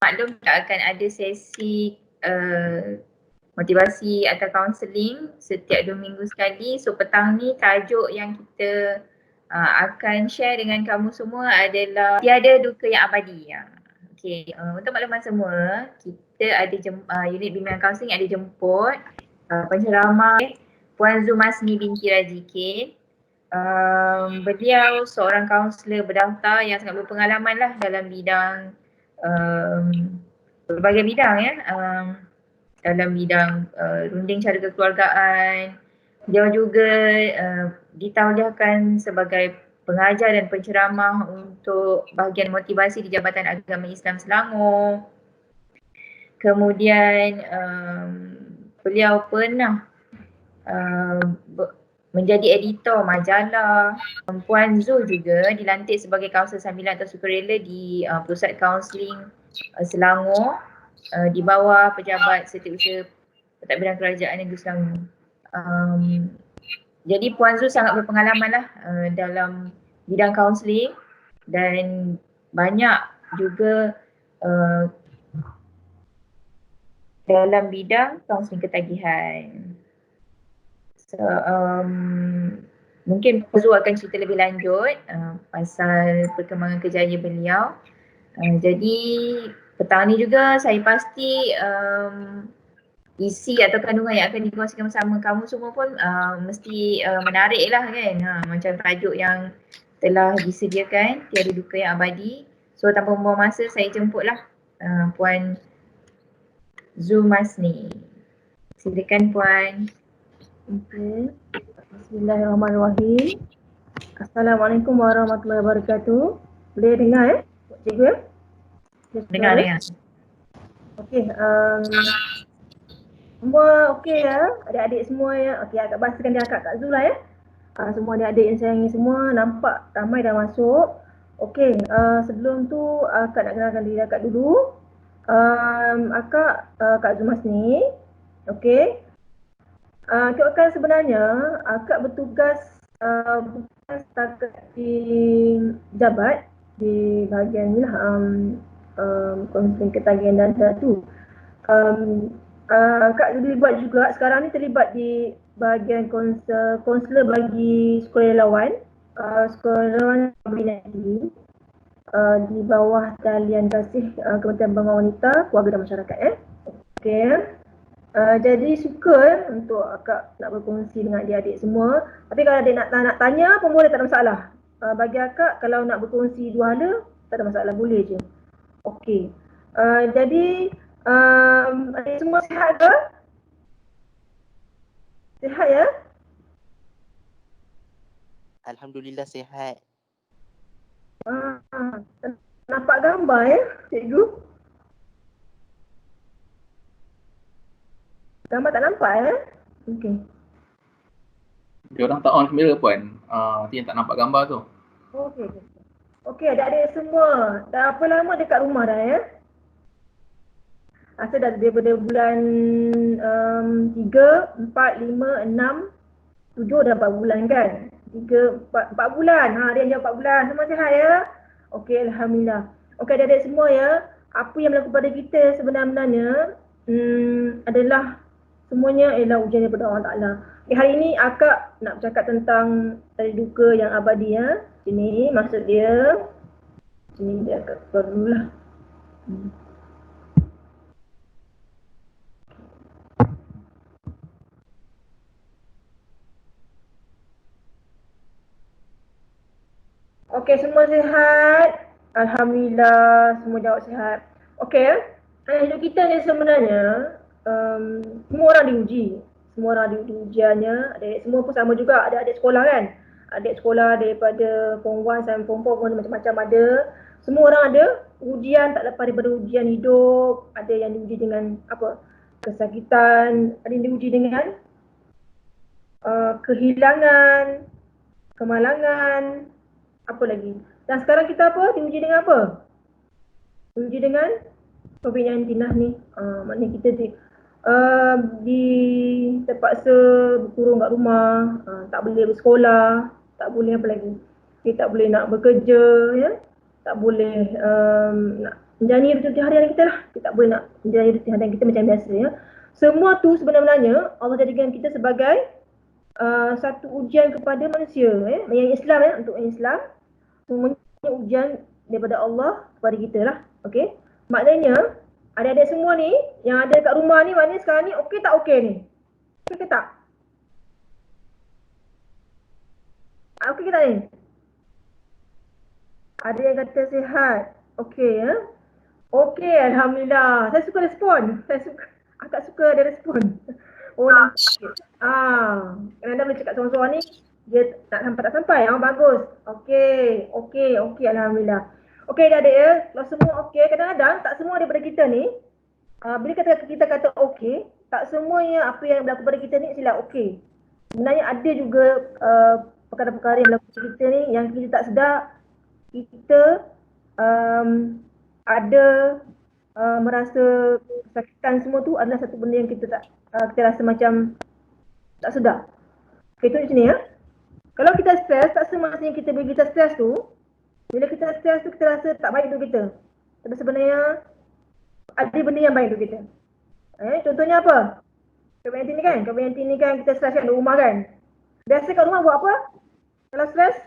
maklum tak akan ada sesi motivasi atau kaunseling setiap 2 minggu sekali. So petang ni tajuk yang kita akan share dengan kamu semua adalah tiada duka yang abadi. Okay, untuk makluman semua, kita ada unit bimbingan kaunseling ada jemput penceramah Puan Zumasni binti Razikin. Beliau seorang kaunselor berdaftar yang sangat berpengalaman lah dalam bidang berbagai bidang ya. Dalam bidang runding cara kekeluargaan. Dia juga ditauliahkan sebagai pengajar dan penceramah untuk bahagian motivasi di Jabatan Agama Islam Selangor. Kemudian beliau pernah menjadi editor majalah. Puan Zul juga dilantik sebagai kaunselor sambilan atau sukarela di Pusat Kaunseling Selangor di bawah pejabat setiausaha pentadbiran kerajaan negeri Selangor. Jadi Puan Zul sangat berpengalaman lah dalam bidang kaunseling dan banyak juga dalam bidang kaunseling ketagihan. So, mungkin Puan Zul akan cerita lebih lanjut pasal perkembangan kerjaya beliau. Jadi petang ni juga saya pasti isi atau kandungan yang akan dikongsikan bersama kamu semua pun mesti menarik lah kan. Macam tajuk yang telah disediakan, tiada duka yang abadi. So tanpa membuang masa saya jemputlah Puan Zumasni. Silakan Puan. Okay. Bismillahirrahmanirrahim. Assalamualaikum warahmatullahi wabarakatuh. Boleh dengar cikgu ya? Dengar. Okey, semua okey ya? Adik-adik semua ya? Okey, agak bahasakan dia Kak Zul lah ya. Semua adik-adik yang sayangi semua, nampak ramai dah masuk. Okey, sebelum tu Kak nak kenalkan diri Kak dulu. Kak Zumasni. Okey. Kan sebenarnya Kak bertugas bukan setakat di jabat di bahagian ni lah kaunseling ketagihan dan tu. Kak terlibat juga sekarang ni terlibat di bahagian konselor bagi sekolah lawan kabinet ini di bawah talian kasih Kementerian Pembangunan Wanita, Keluarga dan Masyarakat Okey. Jadi suka untuk Akak nak berkongsi dengan adik-adik semua. Tapi kalau adik nak tanya pun boleh, tak ada masalah. Bagi Akak kalau nak berkongsi dua hala, tak ada masalah, boleh je. Okey. Jadi adik semua sihat ke? Sihat ya? Alhamdulillah sihat. Nampak gambar ya, cikgu? Gambar tak nampak ya? Okey. Dia orang tak on kamera Puan. Nanti yang tak nampak gambar tu. Okey. Okey, adik-adik semua. Dah apa lama dekat rumah dah ya? Asal dah daripada bulan 3, 4, 5, 6, 7 dah 4 bulan kan? 4 bulan. Dia jawab 4 bulan. Semua sihat ya? Okey, alhamdulillah. Okey, adik-adik semua ya. Apa yang berlaku pada kita sebenarnya adalah semuanya ialah ujian daripada Allah Ta'ala. Okay, hari ini Akak nak bercakap tentang tali duka yang abadi ya. Sini maksud dia. Sini dia Akak keluar dulu lah. Okey, semua sihat? Alhamdulillah, semua jawab sihat. Okey, hidup kita ni sebenarnya semua orang diuji. Semua orang diuji ujiannya. Adik semua pun sama juga, ada adik sekolah kan? Adik sekolah daripada form 1 sampai form 4 pun macam-macam ada. Semua orang ada ujian, tak lepas daripada ujian hidup. Ada yang diuji dengan kesakitan, ada yang diuji dengan kehilangan, kemalangan, apa lagi. Dan sekarang kita apa? Diuji dengan apa? Diuji dengan COVID-19 lah ni. Maknanya kita terpaksa berkurung kat rumah, tak boleh bersekolah, tak boleh apa lagi. Kita tak boleh nak bekerja ya. Tak boleh menjalani rutin harian kita lah. Kita tak boleh nak menjalani rutin harian kita macam biasa ya. Semua tu sebenarnya Allah jadikan kita sebagai satu ujian kepada manusia yang Islam untuk yang Islam. Semuanya ujian daripada Allah kepada kita lah. Okey. Maknanya adik-adik semua ni yang ada kat rumah ni, maknanya sekarang ni okey tak okey ni? Okey ke tak? Okey ke tak ni? Ada yang kata sihat. Okey ya. Okey, alhamdulillah. Saya suka respon. Agak suka ada respon. Oh, nampak. Kadang-kadang boleh cakap seorang-seorang ni dia tak sampai. Bagus. Okey, alhamdulillah. Okey adik-adik ya. Kalau semua okey, kadang-kadang tak semua daripada kita ni bila kita kata okey, tak semuanya apa yang berlaku pada kita ni sila okey. Sebenarnya ada juga perkara-perkara yang berlaku pada kita ni yang kita tak sedar kita ada merasa kesakitan semua tu adalah satu benda yang kita rasa macam tak sedar. Okay, tu macam ni ya. Kalau kita stres, tak semestinya kita bila kita stres tu, bila kita stres tu kita rasa tak baik untuk kita. Tapi sebenarnya ada benda yang baik untuk kita. Contohnya apa? COVID-19 ni kan? COVID-19 ni kan kita stres kan di rumah kan? Biasa kat rumah buat apa? Kalau stres?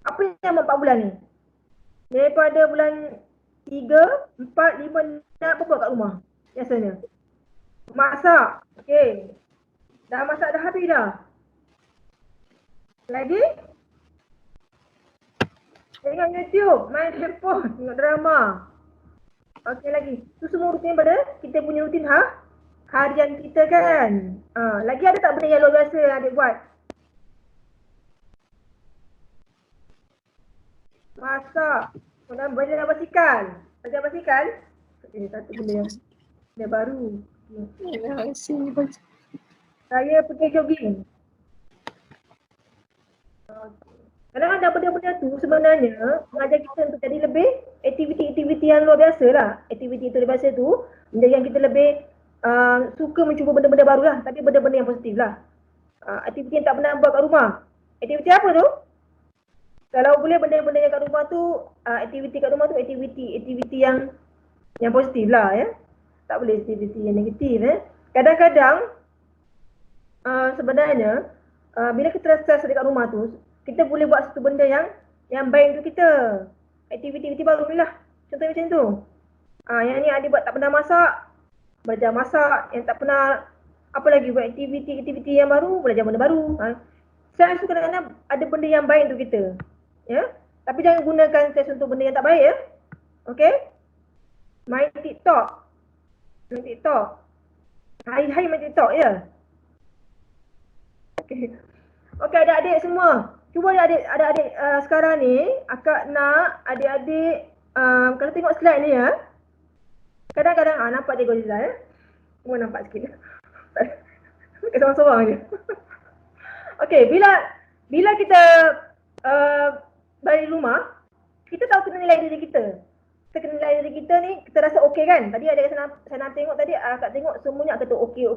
Apa yang 4 bulan ni? Daripada bulan 3, 4, 5 nak apa buat kat rumah? Biasanya. Masak. Okey. Dah masak dah habis dah. Lagi? Tengok YouTube, main handphone, tengok drama. Okey lagi. Tu semua rutin pada kita punya rutin harian kita kan. Lagi ada tak benda yang luar biasa yang adik buat? Masak. Kemudian belajar basikal. Belajar basikal. Satu benda yang baru. Saya pergi jogging. Kadang-kadang benda-benda tu sebenarnya mengajar kita untuk jadi lebih aktiviti-aktiviti yang luar biasa lah. Aktiviti itu luar biasa tu menjadikan kita lebih suka mencuba benda-benda baru lah. Tapi benda-benda yang positif lah. Aktiviti yang tak pernah buat kat rumah. Aktiviti apa tu? Kalau boleh benda-benda yang kat rumah tu, aktiviti kat rumah tu aktiviti yang positif lah ya. Tak boleh aktiviti yang negatif Kadang-kadang sebenarnya bila kita stres dekat rumah tu, kita boleh buat satu benda yang baik untuk kita. Aktiviti baru ni lah. Contohnya macam tu. Yang ni adik buat tak pernah masak, belajar masak. Yang tak pernah apa lagi buat aktiviti yang baru, belajar benda baru. Stres tu kadang-kadang ada benda yang baik untuk kita. Ya. Tapi jangan gunakan stres untuk benda yang tak baik ya. Okey? Main TikTok. Hai main TikTok ya. Okey. Okey adik-adik semua. Cuba adik-adik sekarang ni akak nak adik-adik kalau tengok slide ni ya. Kadang-kadang nampak dia Goliza ya. Semua nampak sikit. Seorang-seorang je. Okey, bila kita balik rumah, kita tahu kena nilai diri kita. Kita kena nilai diri kita ni, kita rasa okey kan? Tadi ada saya nak tengok tadi, akak tengok semuanya kata okey.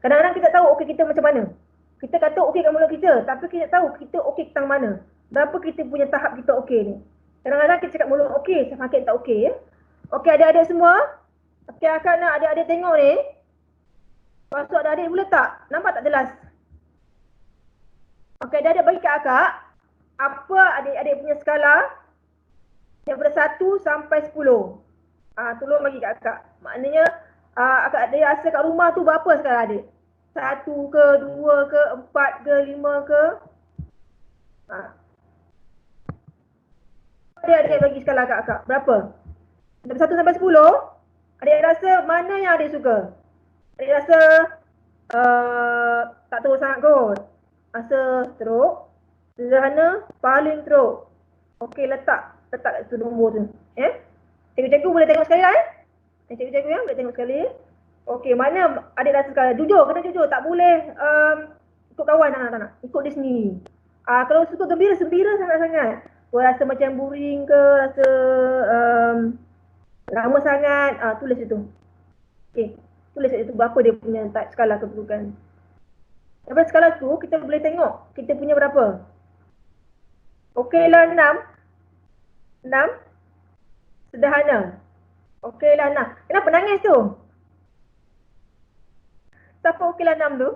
Kadang-kadang kita tahu okey kita macam mana. Kita kata okey kat mulut kita, tapi kita tahu kita okey tentang mana. Berapa kita punya tahap kita okey ni. Kadang-kadang kita cakap mulut okey, semakin tak okey ya. Okey adik-adik semua. Okey akak nak adik-adik tengok ni. Pasal adik-adik boleh tak? Nampak tak jelas? Okey adik-adik bagi kat akak. Apa adik-adik punya skala daripada 1 sampai 10. Tolong bagi kat akak. Maknanya akak adik rasa kat rumah tu berapa skala adik? 1 ke, 2 ke, 4 ke, 5 ke? Adik-adik bagi skala kat akak. Berapa? Dari 1 sampai 10, adik rasa mana yang adik suka? Adik rasa tak teruk sangat kot. Rasa teruk. Sederhana, paling teruk. Okey, letak tu nombor tu. Cikgu-cikgu boleh tengok sekali lah Cikgu-cikgu yang boleh tengok sekali. Okey, mana adik rasa sekali? Jujur, kena jujur. Tak boleh ikut kawan, tak nak. Ikut dia sendiri. Kalau suka gembira sangat-sangat. Kau rasa macam boring ke, rasa lama sangat, tulis itu. Okey, tulis itu berapa dia punya skala kedudukan. Daripada skala tu, kita boleh tengok kita punya berapa. Okey lah 6. sederhana. Okeylah 6. Kenapa nangis tu? Siapa okeylah 6 tu?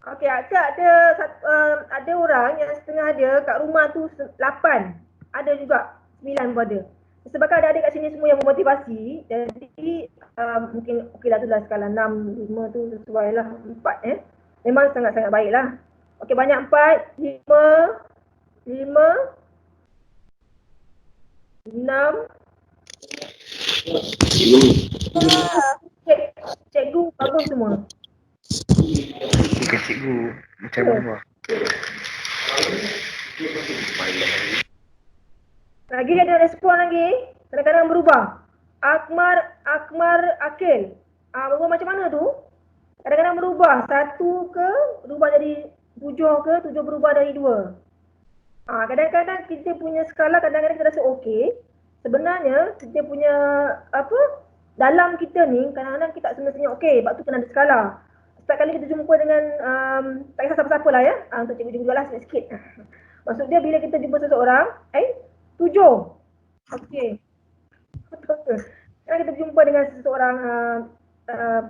Okey, akak ada orang yang setengah dia kat rumah tu 8. Ada juga 9 pun ada. Sebabkan adik-adik kat sini semua yang memotivasi, jadi mungkin okeylah tu lah skala 6, 5 tu sesuai lah 4 Memang sangat-sangat baik lah. Okey, banyak 4, 5, 6. Cikgu bagus semua. Bukan cikgu. Macam mana? Lagi ada respon lagi. Kadang-kadang berubah. Akmar, Akil. Berubah macam mana tu? Kadang-kadang berubah. 1 ke berubah jadi 7 ke, 7 berubah dari 2. Kadang-kadang kita punya skala kadang-kadang kita rasa okey. Sebenarnya kita punya dalam kita ni kadang-kadang kita tak semestinya okey. Sebab tu kena ada skala. Setiap kali kita jumpa dengan tak kisah siapa-siapa lah ya. Untuk cikgu-cikgu juga lah sikit. Maksud dia bila kita jumpa seseorang, 7. Okey. Betul. Kalau kita jumpa dengan seseorang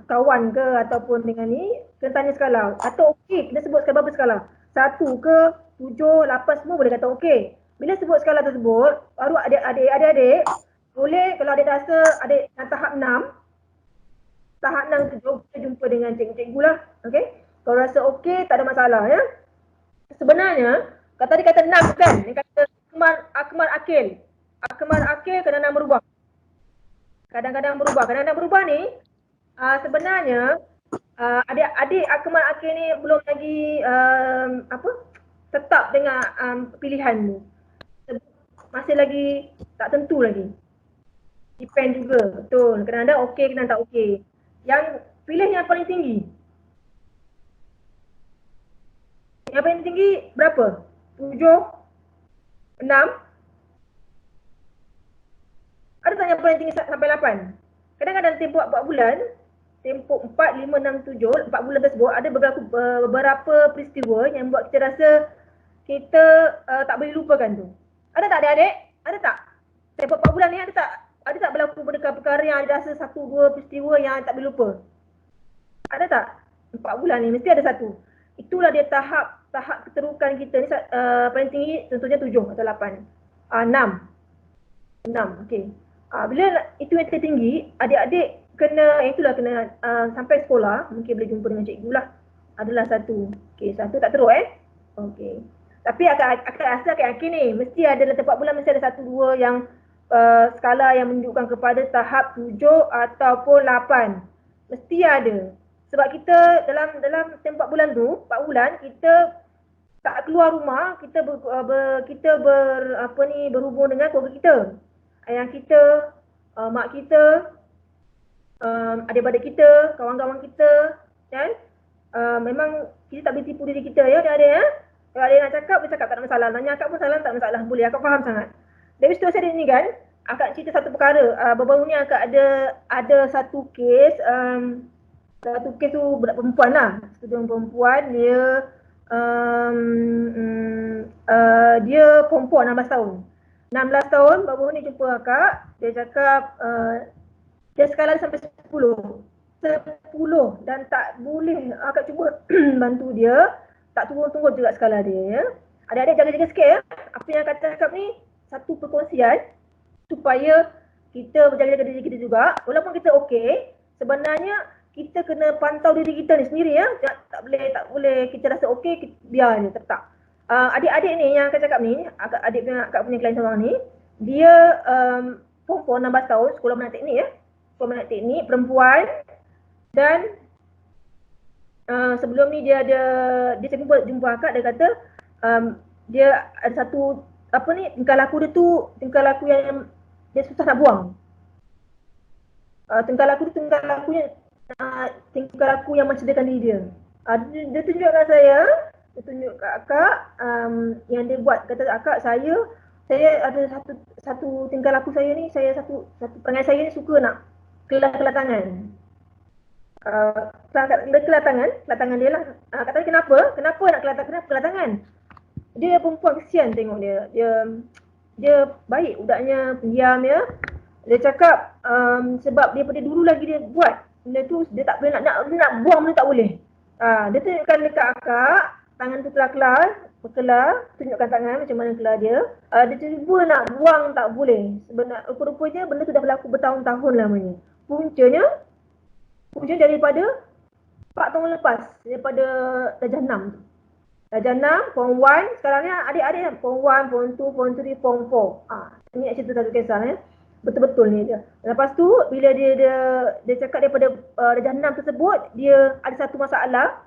kawan ke ataupun dengan ni, kena tanya skala. Atau okey, kita sebut skala berapa skala? 1 ke, 7, 8 semua boleh kata okey. Bila sebut skala tersebut, baru adik-adik boleh kalau adik rasa adik tahap 6, tahap 6 tu kita jumpa dengan cikgu-cikgu lah. Okey. Kalau rasa okey, tak ada masalah ya. Sebenarnya, tadi kata 6 kan? Dia kata Akmal Akil. Akmal Akil kadang-kadang berubah. Kadang-kadang berubah ni sebenarnya adik-adik Akmal Akil ni belum lagi tetap dengan pilihan tu. Masih lagi tak tentu lagi. Depend juga. Betul. Kadang-kadang okey, kadang-kadang tak okey. Yang pilih yang paling tinggi. Yang paling tinggi berapa? 7? 6? Ada tak yang paling tinggi sampai 8? Kadang-kadang tempoh 4 bulan, tempoh 4, 5, 6, 7, 4 bulan tersebut ada beberapa peristiwa yang buat kita rasa kita tak boleh lupakan tu. Ada tak adik-adik? Ada tak? Tempoh 4 bulan ni ada tak berlaku perkara yang ada rasa 1-2 peristiwa yang tak boleh lupa? Ada tak? 4 bulan ni mesti ada satu. Itulah dia tahap keterukan kita ni paling tinggi tentunya 7 atau 8. 6. Okey. Bila itu yang tertinggi, adik-adik kena sampai sekolah, mungkin boleh jumpa dengan cikgu lah. Adalah satu. Okey, satu tak teruk Okey. Tapi akak rasa akak yakin ni, mesti ada dalam tempat bulan mesti ada 1-2 yang skala yang menunjukkan kepada tahap 7 ataupun 8. Mesti ada. Sebab kita dalam tempat bulan tu, 4 bulan, kita tak keluar rumah, kita berhubung dengan keluarga kita. Ayah kita, mak kita, adik-adik kita, kawan-kawan kita, kan? Memang kita tak boleh tipu diri kita ya, adik-adik ya. Kalau adik nak cakap, boleh cakap tak ada masalah. Tanya akak pun salah, tak ada masalah. Boleh, akak faham sangat. Dari situasi ni kan, akak cerita satu perkara. Baru-baru ni akak ada satu kes, tu budak perempuan lah. Student perempuan, dia perempuan 16 tahun. 16 tahun, baru ni jumpa akak, dia cakap dia skala sampai 10 dan tak boleh akak cuba bantu dia, tak turun-turun juga skala dia ya. Adik-adik jaga-jaga sikit ya. Apa yang akak cakap ni satu perkongsian supaya kita berjaga-jaga diri kita juga. Walaupun kita okey, sebenarnya kita kena pantau diri kita ni sendiri ya. Tak boleh kita rasa okey, biar je tetap. Adik-adik ni yang akak cakap ni, akak punya klien seorang ni, dia perempuan 16 tahun, sekolah menengah teknik ya. Sekolah menengah teknik, perempuan, dan sebelum ni dia jumpa akak, dia kata dia ada satu tingkah laku dia tu tingkah laku yang dia susah nak buang. Tingkah laku yang mencedakan diri dia. Dia tunjukkan saya, dia tunjuk kat akak yang dia buat. Kata akak, saya ada satu tingkah laku saya ni, satu perangai saya ni suka nak kelah tangan. Kelah tangan dia lah. Kata kenapa nak kelah tangan? Dia perempuan, kesian tengok dia dia baik, budaknya pendiam ya. Dia cakap sebab daripada dulu lagi dia buat benda tu, dia tak boleh nak buang benda tak boleh. Dia tunjukkan dekat akak, tangan tu kelar-kelar, berkelar, tunjukkan tangan macam mana kelar dia. Dia cuba nak buang tak boleh. Sebenarnya rupa-rupanya benda tu dah berlaku bertahun-tahun lamanya. Puncanya daripada 4 tahun lepas, daripada darjah 6 tu. Darjah 6, form 1, sekarang ni adik-adik form 1, form 2, form 3, form 4. Ni cerita satu kisah betul-betul ni dia. Lepas tu bila dia cakap daripada darjah 6 tersebut, dia ada satu masalah.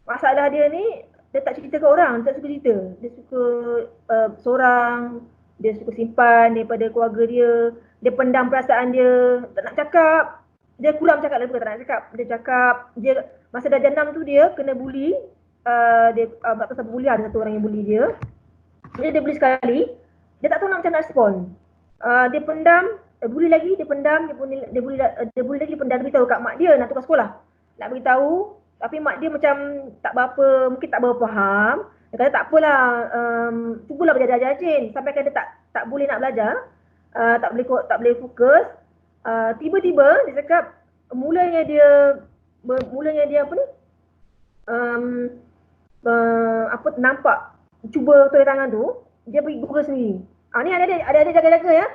Masalah dia ni, dia tak cerita ke orang, dia tak suka cerita. Dia suka seorang, dia suka simpan daripada keluarga dia pendam perasaan dia, tak nak cakap. Dia kurang cakap lah, bukan tak nak cakap. Dia cakap, masa darjah 6 tu dia kena bully. Dia tak tahu siapa bully, ada satu orang yang bully dia. Dia bully sekali, dia tak tahu macam nak respon. Dia pendam, bully lagi, dia pendam, dia bully lagi, dia pendam. Dia beritahu kat mak dia nak tukar sekolah. Nak beritahu, tapi mak dia macam mungkin tak berapa faham. Dia kata tak apalah, cubalah belajar rajin. Sampai kan dia tak boleh nak belajar, tak boleh fokus. Tiba-tiba dia cakap mulanya dia apa ni? Nampak cuba tulis tangan tu, dia pergi Google sendiri. Ni adik-adik jaga-jaga ya.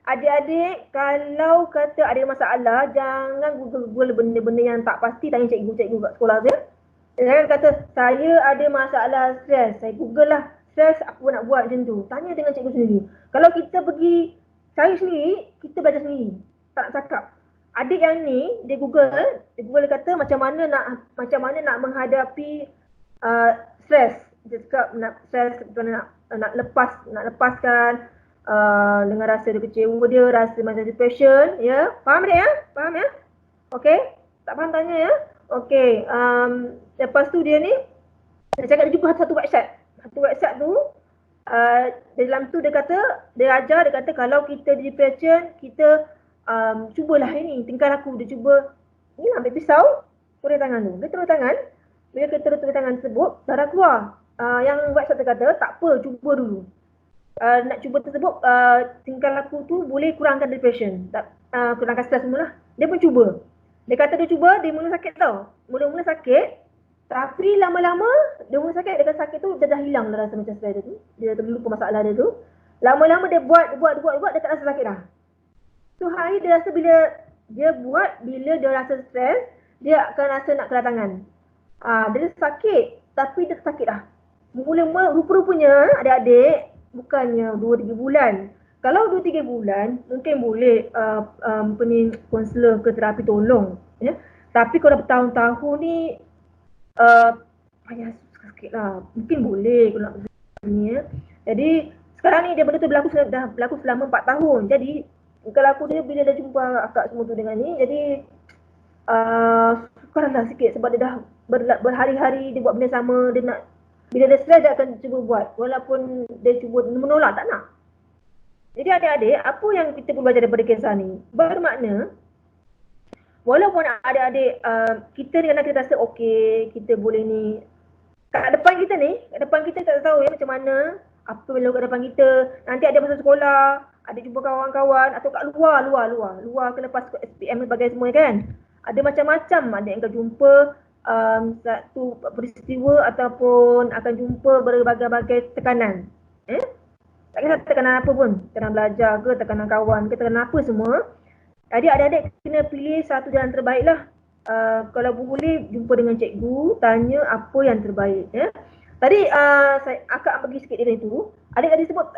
Adik-adik kalau kata ada masalah, jangan Google benda-benda yang tak pasti, tanya cikgu kat sekolah dia. Jangan kata saya ada masalah stres, saya Google lah stres apa nak buat macam tu. Tanya dengan cikgu sendiri. Kalau kita pergi cari sendiri, kita belajar sendiri. Tak nak cakap. Adik yang ni dia Google kata macam mana nak menghadapi stres. Dia cakap nak stres nak lepaskan dengan rasa dia kecewa dia, rasa macam depression ya. Faham adik ya? Faham ya? Okey. Tak faham tanya ya. Okey. Lepas tu dia cakap dia jumpa satu website. Satu website tu dalam tu dia kata kalau kita depression, kita cubalah ini, tingkah laku. Dia cuba ni ambil pisau, tulis tangan tu. Dia tulis tangan. Bila kita tulis tangan tersebut, darah keluar. Yang website tu kata tak apa, cuba dulu. Nak cuba tersebut, tingkah laku tu boleh kurangkan depression, kurangkan stres semualah. Dia pun cuba. Dia kata dia cuba, dia mula sakit tau. Mula-mula sakit, tapi lama-lama dia mula sakit, dia kata sakit tu dia dah hilang lah rasa macam stres dia tu. Dia terlupa masalah dia tu. Lama-lama dia buat, dia tak rasa sakit dah. So hari dia rasa bila dia rasa stres, dia akan rasa nak kelar tangan. Dia sakit, tapi dia sakit dah. Mula-mula rupa-rupanya adik-adik bukannya 2-3 bulan. Kalau 2-3 bulan mungkin boleh konselor ke terapi tolong ya. Tapi kalau bertahun-tahun ni payah sikit lah. Mungkin boleh kalau nak ni ya. Jadi sekarang ni dia benda tu dah berlaku selama 4 tahun. Jadi kalau aku dia bila dah jumpa akak semua tu dengan ni, jadi sukarlah sikit sebab dia dah berhari-hari dia buat benda sama. Dia nak, bila dia stres dia akan cuba buat walaupun dia cuba menolak, tak nak. Jadi adik-adik, apa yang kita perlu belajar daripada kisah ni? Bermakna walaupun adik-adik kita ni kadang kita rasa okey, kita boleh ni, kat depan kita tak tahu ya macam mana, apa yang kat depan kita. Nanti ada masa sekolah, ada jumpa kawan-kawan atau kat luar ke lepas SPM dan sebagainya semua kan. Ada macam-macam adik yang akan jumpa satu peristiwa ataupun akan jumpa berbagai-bagai tekanan. Tak kisah tekanan apa pun, tekanan belajar ke, tekanan kawan ke, tekanan apa semua. Jadi adik-adik kena pilih satu jalan terbaik lah. Kalau boleh jumpa dengan cikgu, tanya apa yang terbaik ya. Tadi akak pergi sikit dari tu, adik tadi sebut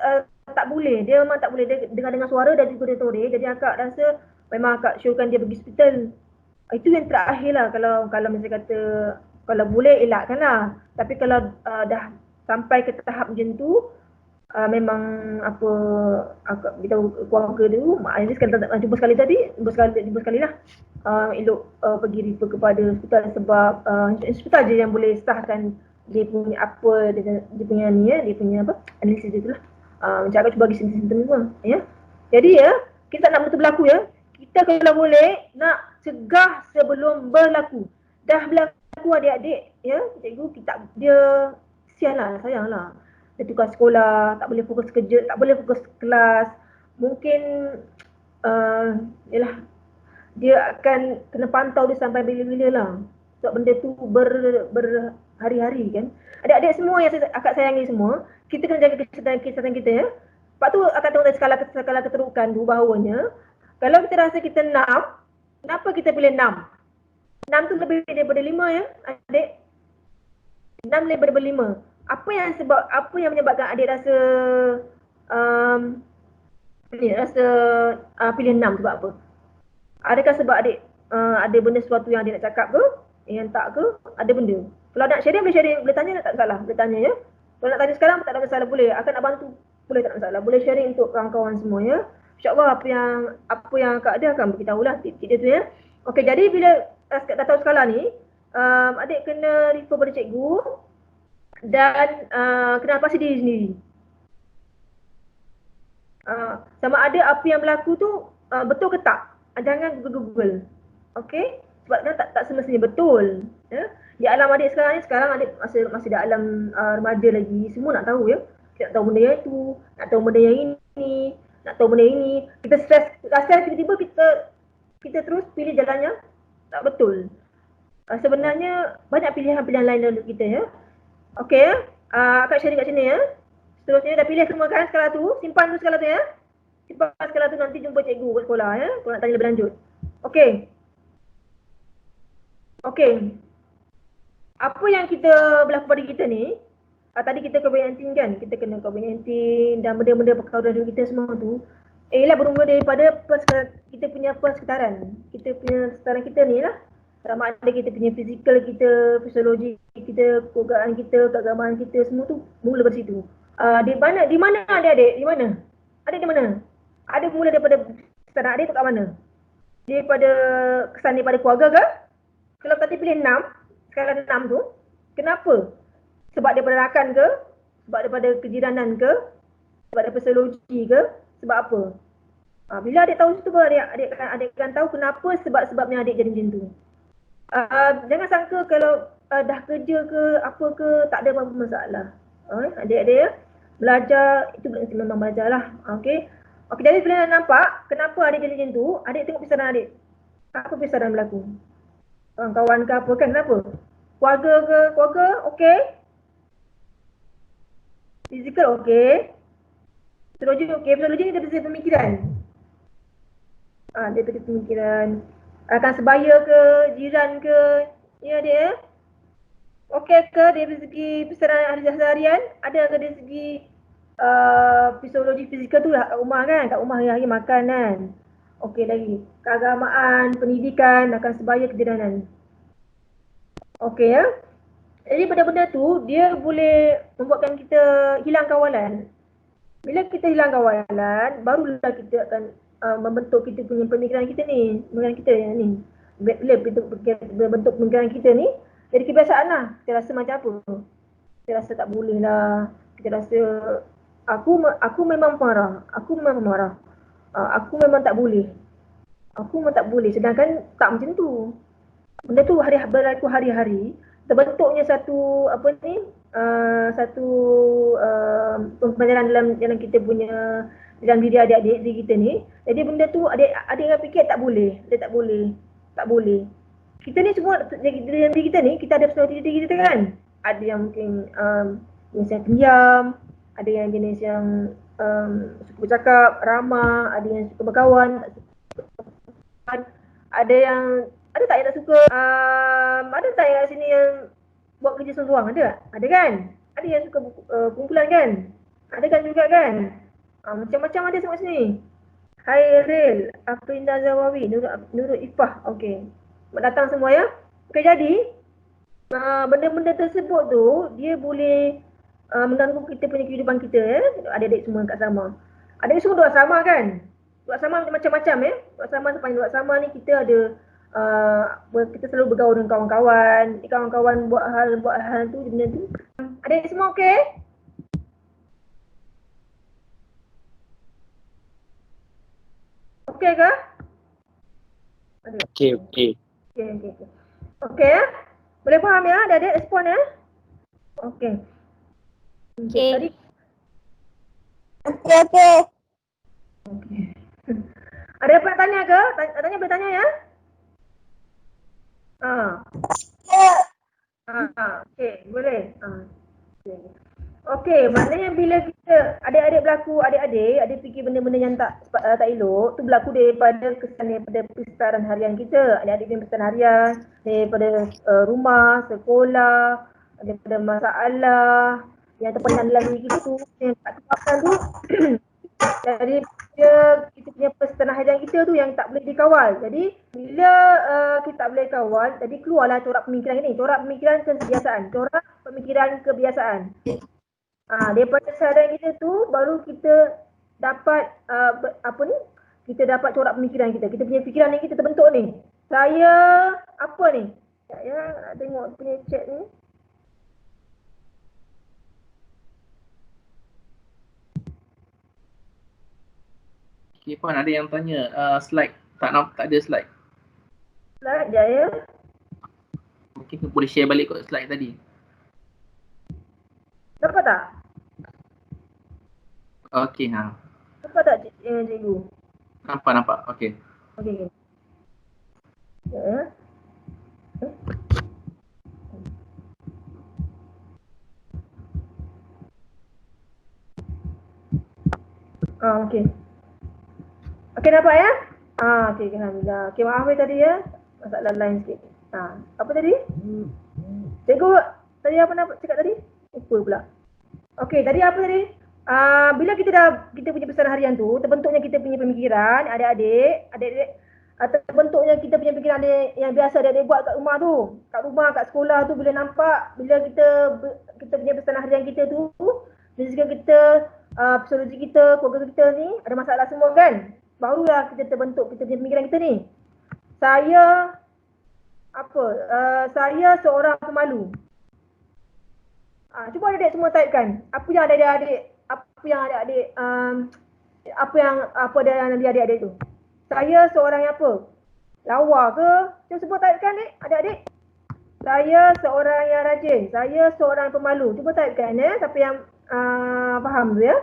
tak boleh, dia memang tak boleh, dia dengar suara dan juga dia toreh. Jadi akak rasa memang akak syorkan dia pergi hospital. Itu yang terakhir lah, kalau misalnya kata kalau boleh elakkan lah. Tapi kalau dah sampai ke tahap macam tu, memang apa akak beritahu keluarga tu, mak Aziz kalau tak jumpa sekali tadi, jumpa sekali lah. Elok pergi refer kepada hospital sebab hospital je yang boleh sahkan dia punya apa, dia punya ni ya, dia punya apa, analisis dia tu lah. Macam akak cuba bagi simptom semua ya. Jadi ya, kita tak nak benda tu berlaku ya. Kita kalau boleh nak cegah sebelum berlaku. Dah berlaku adik-adik ya, cikgu kita dia kesian lah, sayang lah. tertukar sekolah, tak boleh fokus kerja, tak boleh fokus kelas. Mungkin yalah, dia akan kena pantau dia sampai bila-bila lah. Sebab benda tu berhari-hari kan. Adik-adik semua yang akak sayangi semua, kita kena jaga kesihatan kita ya. Sebab tu akak tengok dari skala keterukan tu bahawanya, kalau kita rasa kita 6, kenapa kita pilih 6? 6 tu lebih daripada 5 ya, adik. 6 lebih daripada 5. Apa yang menyebabkan adik rasa pilih 6 sebab apa? Adakah sebab adik ada benda sesuatu yang adik nak cakap ke? Yang tak ke? Ada benda. Kalau nak sharing boleh tanya, tak salah. Boleh tanya ya. Kalau nak tanya sekarang tak ada masalah, boleh. Akan nak bantu. Boleh, tak ada masalah. Boleh sharing untuk kawan-kawan semua ya. InsyaAllah apa yang akak ada akan beritahu lah tip-tip dia tu ya. Okey, jadi bila dah tahu skala ni, adik kena refer pada cikgu dan kena pasti diri sendiri. Sama ada apa yang berlaku tu betul ke tak. Jangan Google. Okey? Sebab kan tak semestinya betul. Ya? Di alam adik sekarang adik masih di alam remaja lagi. Semua nak tahu ya. Kita nak tahu benda yang itu, nak tahu benda yang ini, nak tahu benda ini. Kita stres tiba-tiba kita terus pilih jalan yang tak betul. Sebenarnya banyak pilihan-pilihan lain dalam kita ya. Okey ya. Akak sharing kat sini ya. Seterusnya dah pilih semua kan skala tu. Simpan tu skala tu ya. Simpan skala tu, nanti jumpa cikgu kat sekolah ya. Kalau nak tanya lebih lanjut. Okey. Apa yang kita berlaku pada kita ni, tadi kita COVID-19 kan, kita kena COVID-19 dan benda-benda perkara diri kita semua tu, ialah bermula daripada kita punya persekitaran. Kita punya sekitaran kita ni lah. Sama ada kita punya fizikal kita, fisiologi kita, keluargaan kita, keagamaan kita, semua tu mula dari situ. Di mana adik-adik? Di mana? Adik di mana? Ada mula daripada sekitaran adik tu kat mana? Kesan daripada keluarga ke? Kalau tadi pilih 6, sekarang ada 6 tu, kenapa? Sebab daripada rakan ke? Sebab daripada kejiranan ke? Sebab daripada fisiologi ke? Sebab apa? Bila adik tahu situ, adik akan tahu kenapa sebab-sebabnya adik jadi macam tu. Jangan sangka kalau dah kerja ke apa ke tak ada apa-apa masalah. Adik-adik ya, belajar itu memang belajar lah. Okey, jadi bila nak nampak kenapa adik jadi macam tu, adik tengok pisaran adik. Apa pisaran berlaku? Kawan ke apa kan, kenapa? Keluarga okey. Fizikal okey. Psikologi okey. Psikologi ni dari pemikiran. Dia dari pemikiran. Rakan sebaya ke, jiran ke, ya adik ya? Okey ke dari segi pisaran harian? Ada ke dari segi fisiologi fizikal tu kat rumah kan? Kat rumah hari-hari makan kan? Okey lagi. Keagamaan, pendidikan, rakan sebaya, kejiranan. Okey ya? Jadi benda-benda tu dia boleh membuatkan kita hilang kawalan. Bila kita hilang kawalan, barulah kita akan membentuk kita punya pemikiran kita ni. Pemikiran kita ni. Bila bentuk pemikiran kita ni, jadi kebiasaan lah. Kita rasa macam apa? Kita rasa tak boleh lah. Kita rasa aku memang marah. Aku memang marah. Aku memang tak boleh. Aku memang tak boleh. Sedangkan tak macam tu. Benda tu berlaku hari-hari. Terbentuknya satu pembelajaran dalam kita punya, dalam diri adik-adik diri kita ni. Jadi benda tu adik akan fikir tak boleh. Dia tak boleh. Kita ni semua dalam diri kita ni, kita ada personality diri kita kan. Ada yang mungkin jenis yang pendiam, ada yang jenis yang suka bercakap, ramah, ada yang suka berkawan, ada tak yang tak suka, ada tak yang kat sini yang buat kerja seorang-seorang, ada tak? Ada kan? Ada yang suka kumpulan kan? Ada kan juga kan? Macam-macam ada semua sini. Khairil, Afrinda Zawawi, Nurul Ifah, okey. Selamat datang semua ya. Okey, jadi benda-benda tersebut tu dia boleh mengganggu kita punya kehidupan kita ya. Adik-adik semua kat sama. Adik semua duduk asrama kan? Duduk asrama macam-macam ya. Duduk asrama, sepanjang duduk asrama ni kita ada kita selalu bergaul dengan kawan-kawan. Kawan-kawan buat hal tu, benda tu. Adik semua okey? Okey ke? Okey. Okey ya? Boleh faham ya? Adik-adik respon ya? Okey. Okey. Tadi Okey. Okey. Ada apa nak tanya ke? Tanya boleh tanya ya? Okey, boleh. Okey. Okey, maknanya bila kita adik-adik berlaku, adik-adik fikir benda-benda yang tak elok, tu berlaku daripada kesan daripada persekitaran harian kita. Adik-adik punya persekitaran harian, daripada rumah, sekolah, daripada masalah yang terpendam dalam diri kita tu, yang tak keluarkan tu dari kita punya persekitaran harian kita tu yang tak boleh dikawal. Jadi bila kita tak boleh kawal, jadi keluarlah corak pemikiran ini, corak pemikiran kebiasaan. Daripada kesadaran kita tu baru kita dapat kita dapat corak pemikiran kita. Kita punya fikiran ni kita terbentuk ni. Saya apa ni? Saya nak tengok punya chat ni. Okay, Puan, ada yang tanya slide. Tak ada slide. Slide sekejap ya. Mungkin boleh share balik kot slide tadi. Dapat tak? Okey, Dapat tak cikgu? Nampak. Okey. Okey. Ya. Okey. Okey, dapat ya? Okey, alhamdulillah. Okey, maaf tadi ya. Masalah line sikit. Apa tadi? Cikgu, tadi apa nak cakap tadi? Lupa pula. Okey, tadi apa tadi? Bila kita punya pesanan harian tu, terbentuknya kita punya pemikiran, adik-adik, terbentuknya kita punya pemikiran yang biasa adik-adik buat kat rumah tu. Kat rumah, kat sekolah tu bila nampak, bila kita punya pesanan harian kita tu, bila kita, psikologi kita, keluarga kita ni ada masalah semua kan? Barulah kita terbentuk kita punya pemikiran kita ni. Saya seorang pemalu. Cuba adik-adik semua typekan. Apa yang adik-adik tu. Saya seorang yang apa? Lawa ke? Cuba sebut typekan adik-adik. Saya seorang yang rajin. Saya seorang pemalu. Cuba typekan siapa yang faham tu ya.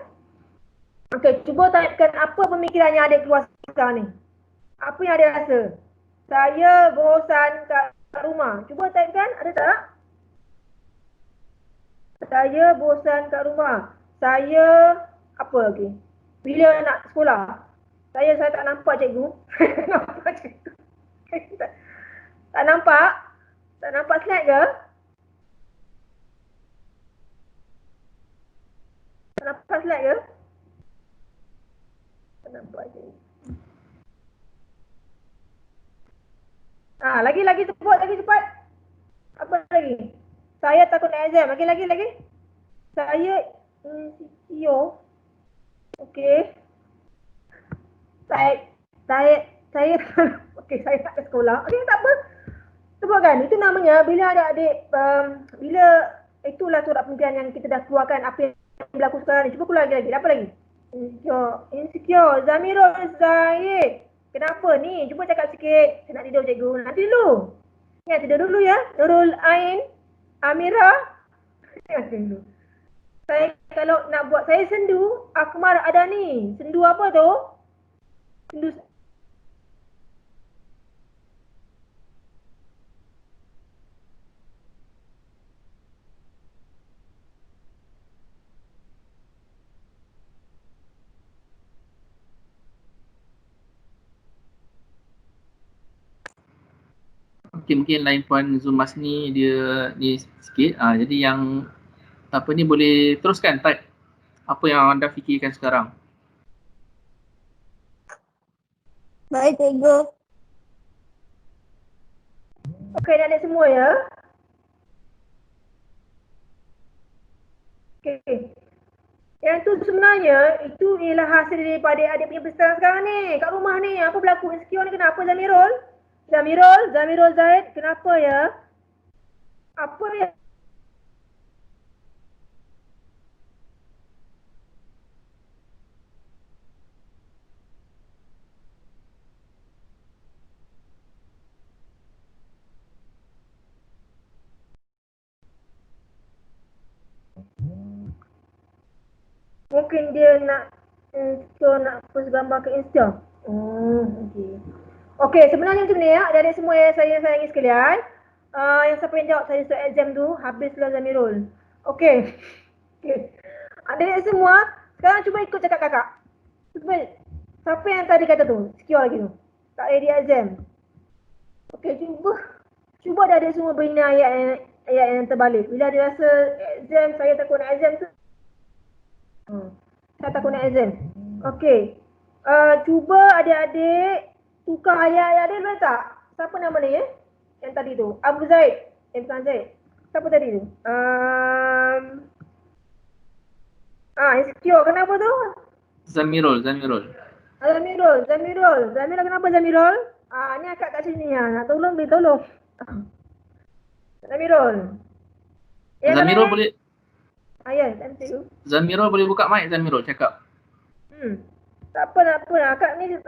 Okey, cuba typekan apa pemikiran yang adik keluar sekarang ni. Apa yang adik rasa? Saya bosan kat rumah. Cuba typekan, ada tak? Saya bosan kat rumah. Saya apa lagi? Bila nak sekolah? Saya tak nampak cikgu. Nampak cikgu. Tak nampak? Tak nampak slide ke? Tak nampak slide ke? Tak nampak cikgu. Lagi sebut lagi cepat. Apa lagi? Saya takut nak exam. Lagi. Saya insecure. Okey. Saya okey, saya tak ke sekolah. Okey, tak apa. Sebutkan. Itu namanya bila adik-adik bila itulah corak pemikiran yang kita dah keluarkan apa yang berlaku sekarang ni. Cuba keluar lagi. Apa lagi? Insecure. Zamirul Zahid. Kenapa ni? Cuba cakap sikit. Saya nak tidur cikgu. Nanti dulu. Ingat tidur dulu ya. Nurul Ain. Amira. Ingat dulu. Saya kalau nak buat, saya sendu. Akmal ada ni. Sendu apa tu? Sendu. Mungkin line Puan Zumas ni dia ni sikit. Jadi yang apa ni boleh teruskan type apa yang anda fikirkan sekarang. Baik, cikgu. Okey, adik semua ya. Okey. Yang tu sebenarnya itu ialah hasil daripada adik punya pesanan sekarang ni. Kat rumah ni apa berlaku insecure ni kenapa Zamirul? Zamirul Zaid, kenapa ya? Apa ya? Mungkin dia nak Insecure nak post gambar ke Insta. Okey. Okey, sebenarnya macam ni ya, adik-adik semua yang saya sayangi sekalian. Yang siapa yang jawab saya soal exam tu, habislah Zamirul. Okey. Okey. Adik-adik semua, sekarang cuba ikut cakap kakak. Cuba, siapa yang tadi kata tu? Secure lagi tu. Tak ready exam. Okey, cuba adik-adik semua beri ni ayat yang terbalik. Bila dia rasa exam, saya takut nak exam tu. Saya takut nak exam. Okey. Cuba adik-adik tukar ayat-ayat dia boleh tak? Siapa nama ni yang tadi tu? Abu Zaid. Bukan Zaid. Siapa tadi tu? Insecure. Kenapa tu? Zamirul. Zamirul, kenapa Zamirul? Ni akak kat sini nak tolong dia tolong. Zamirul. Zamirul boleh Ya, cantik tu. Zamirul boleh buka mic, Zamirul cakap. Tak apa. Akak ni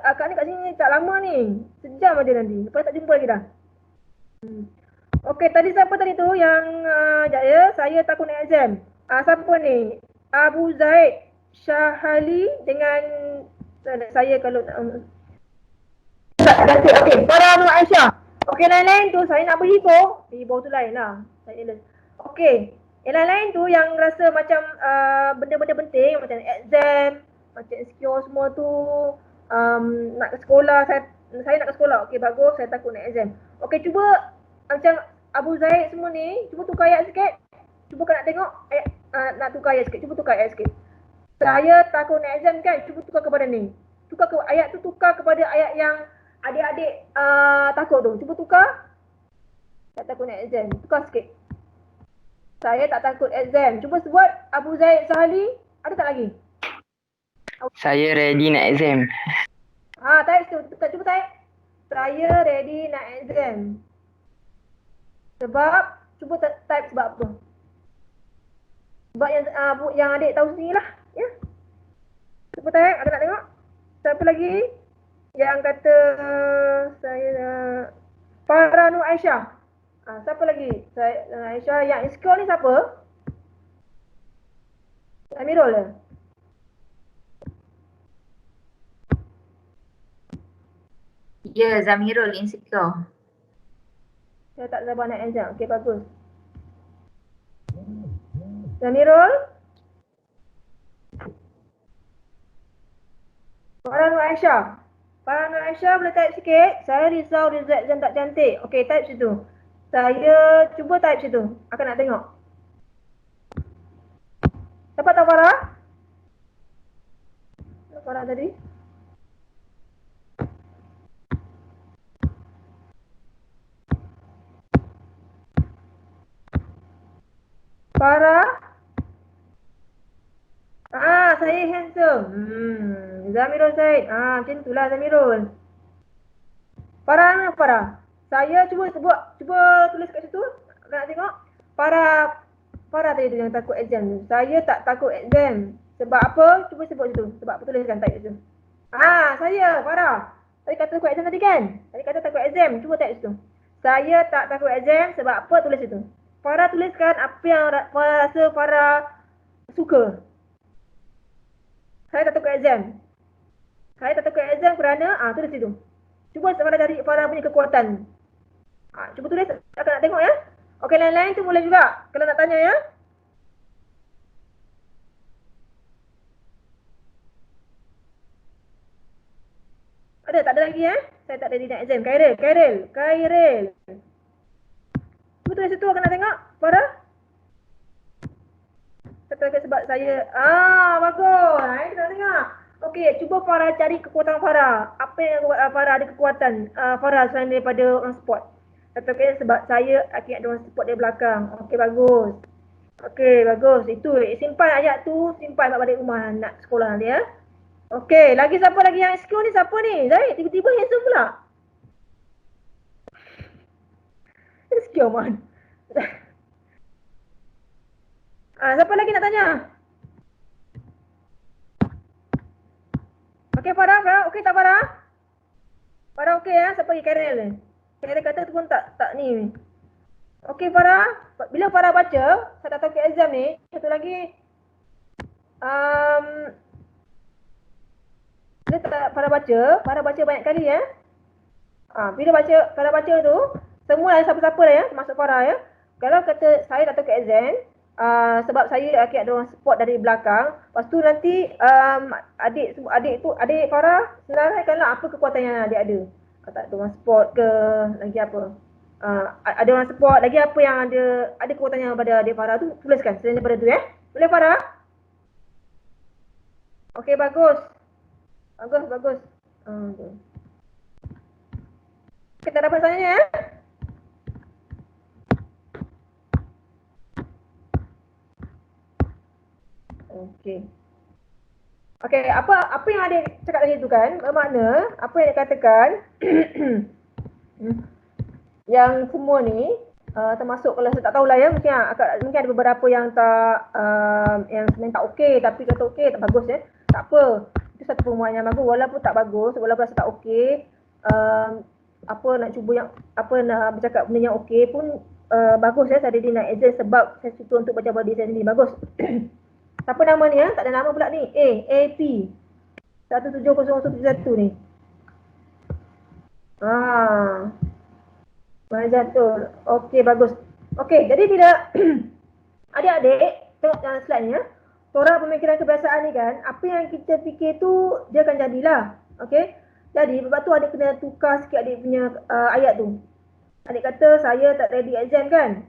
kat sini tak lama ni. Sejam aja nanti. Lepas tak jumpa lagi dah. Okey, tadi siapa tadi tu yang saya takut nak exam. Siapa ni? Abu Zaid Syahali dengan saya kalau okey, Farah Nur Aisyah. Okey, lain-lain tu saya nak berhibur. Hibur tu lain lah. Okey. Yang lain-lain tu yang rasa macam benda-benda penting macam exam, macam insecure semua tu, nak ke sekolah, saya nak ke sekolah. Okey, bagus, saya takut nak exam. Okey, cuba macam Abu Zaid semua ni, cuba tukar ayat sikit. Cuba kau nak tengok ayat, nak tukar ayat sikit. Cuba tukar ayat sikit. Saya takut nak exam kan, cuba tukar kepada ni. Ayat tu tukar kepada ayat yang adik-adik takut tu. Cuba tukar. Tak takut nak exam. Tukar sikit. Saya tak takut exam. Cuba sebut Abu Zaid Sahali. Ada tak lagi? Saya ready nak exam. Type tu. Cuba type. Saya ready nak exam. Sebab, cuba type sebab apa? Sebab yang adik tahu sendiri lah. Ya. Cuba type. Ada nak tengok? Siapa lagi? Yang kata saya Farah Nur Aisyah. Siapa lagi? Aisyah yang insecure ni siapa? Amirul lah. Ya, Zamirul insecure. Saya tak sabar nak exam. Okey, bagus. Zamirul? Farah Nur Aisyah. Farah Nur Aisyah boleh type sikit. Saya risau result exam tak cantik. Okey, type situ. Saya cuba type situ. Akan nak tengok. Dapat tak Farah? Farah tadi? Farah? Saya handsome. Zamirul Zaid. Macam itulah Zamirul. Farah. Saya cuba tulis kat situ. Nak tengok. Farah tadi tu yang takut exam tu. Saya tak takut exam. Sebab apa? Cuba sebut situ. Sebab apa tuliskan type situ. Saya Farah. Tadi kata takut exam tadi kan? Tadi kata takut exam. Cuba type situ. Saya tak takut exam sebab apa? Tulis situ. Farah tuliskan apa yang Farah rasa Farah suka. Saya tak takut exam. Saya tak takut exam kerana tulis situ. Cuba Farah cari Farah punya kekuatan. Cuba tulis. Akan nak tengok ya. Okey, lain-lain tu boleh juga. Kalau nak tanya ya. Ada? Tak ada lagi ya? Saya tak ready nak exam. Khairil. Cuba tulis situ. Akan nak tengok. Farah. Sebab saya bagus. Kita nak tengok. Okey, cuba Farah cari kekuatan Farah. Apa yang buat Farah ada kekuatan Farah selain daripada orang support. Katakan sebab saya akhirnya ada orang support dari belakang. Okey, bagus. Itu simpan ayat tu, simpan balik rumah nak sekolah nanti ya. Okey, lagi siapa lagi yang insecure ni? Siapa ni? Zaid, tiba-tiba handsome pula. Insecure man. Siapa lagi nak tanya? Okey Farah, okey tak Farah? Farah okey ya? Siapa lagi? Khairil kata tu pun tak ni. Okey Farah, bila Farah baca, saya tak tahu ke exam ni, satu lagi Farah baca banyak kali ya. Bila Farah baca tu, semua siapa-siapa lah ya, termasuk Farah ya. Kalau kata saya tak tahu ke exam, sebab saya akan ada orang support dari belakang. Lepas tu nanti adik Farah senaraikanlah apa kekuatan yang adik ada. Kalau tak ada orang support ke, lagi apa. Ada orang support, lagi apa yang ada kekuatan yang pada adik Farah tu, tuliskan selain daripada tu ya. Boleh Farah? Okey, bagus. Bagus. Kita dapat soalannya ya. Okey, apa yang ada cakap tadi tu kan, bermakna apa yang dia katakan yang semua ni termasuk kalau saya tak tahulah ya, mungkin ada beberapa yang tak yang sebenarnya tak okey, tapi kata okey tak bagus ya. Tak apa. Itu satu permulaan yang bagus walaupun tak bagus, walaupun rasa tak okey, nak bercakap benda yang okey pun bagus ya. Saya nak exam sebab saya suka untuk baca body saya sendiri. Bagus. Siapa nama ni ya? Tak ada nama pula ni. AP 17071 ni. Mazatul. Okey, bagus. Okey, jadi bila adik-adik tengok dalam slide ni ya. Corak pemikiran kebiasaan ni kan, apa yang kita fikir tu dia akan jadilah. Okey. Jadi sebab tu adik kena tukar sikit adik punya ayat tu. Adik kata saya tak ready exam kan?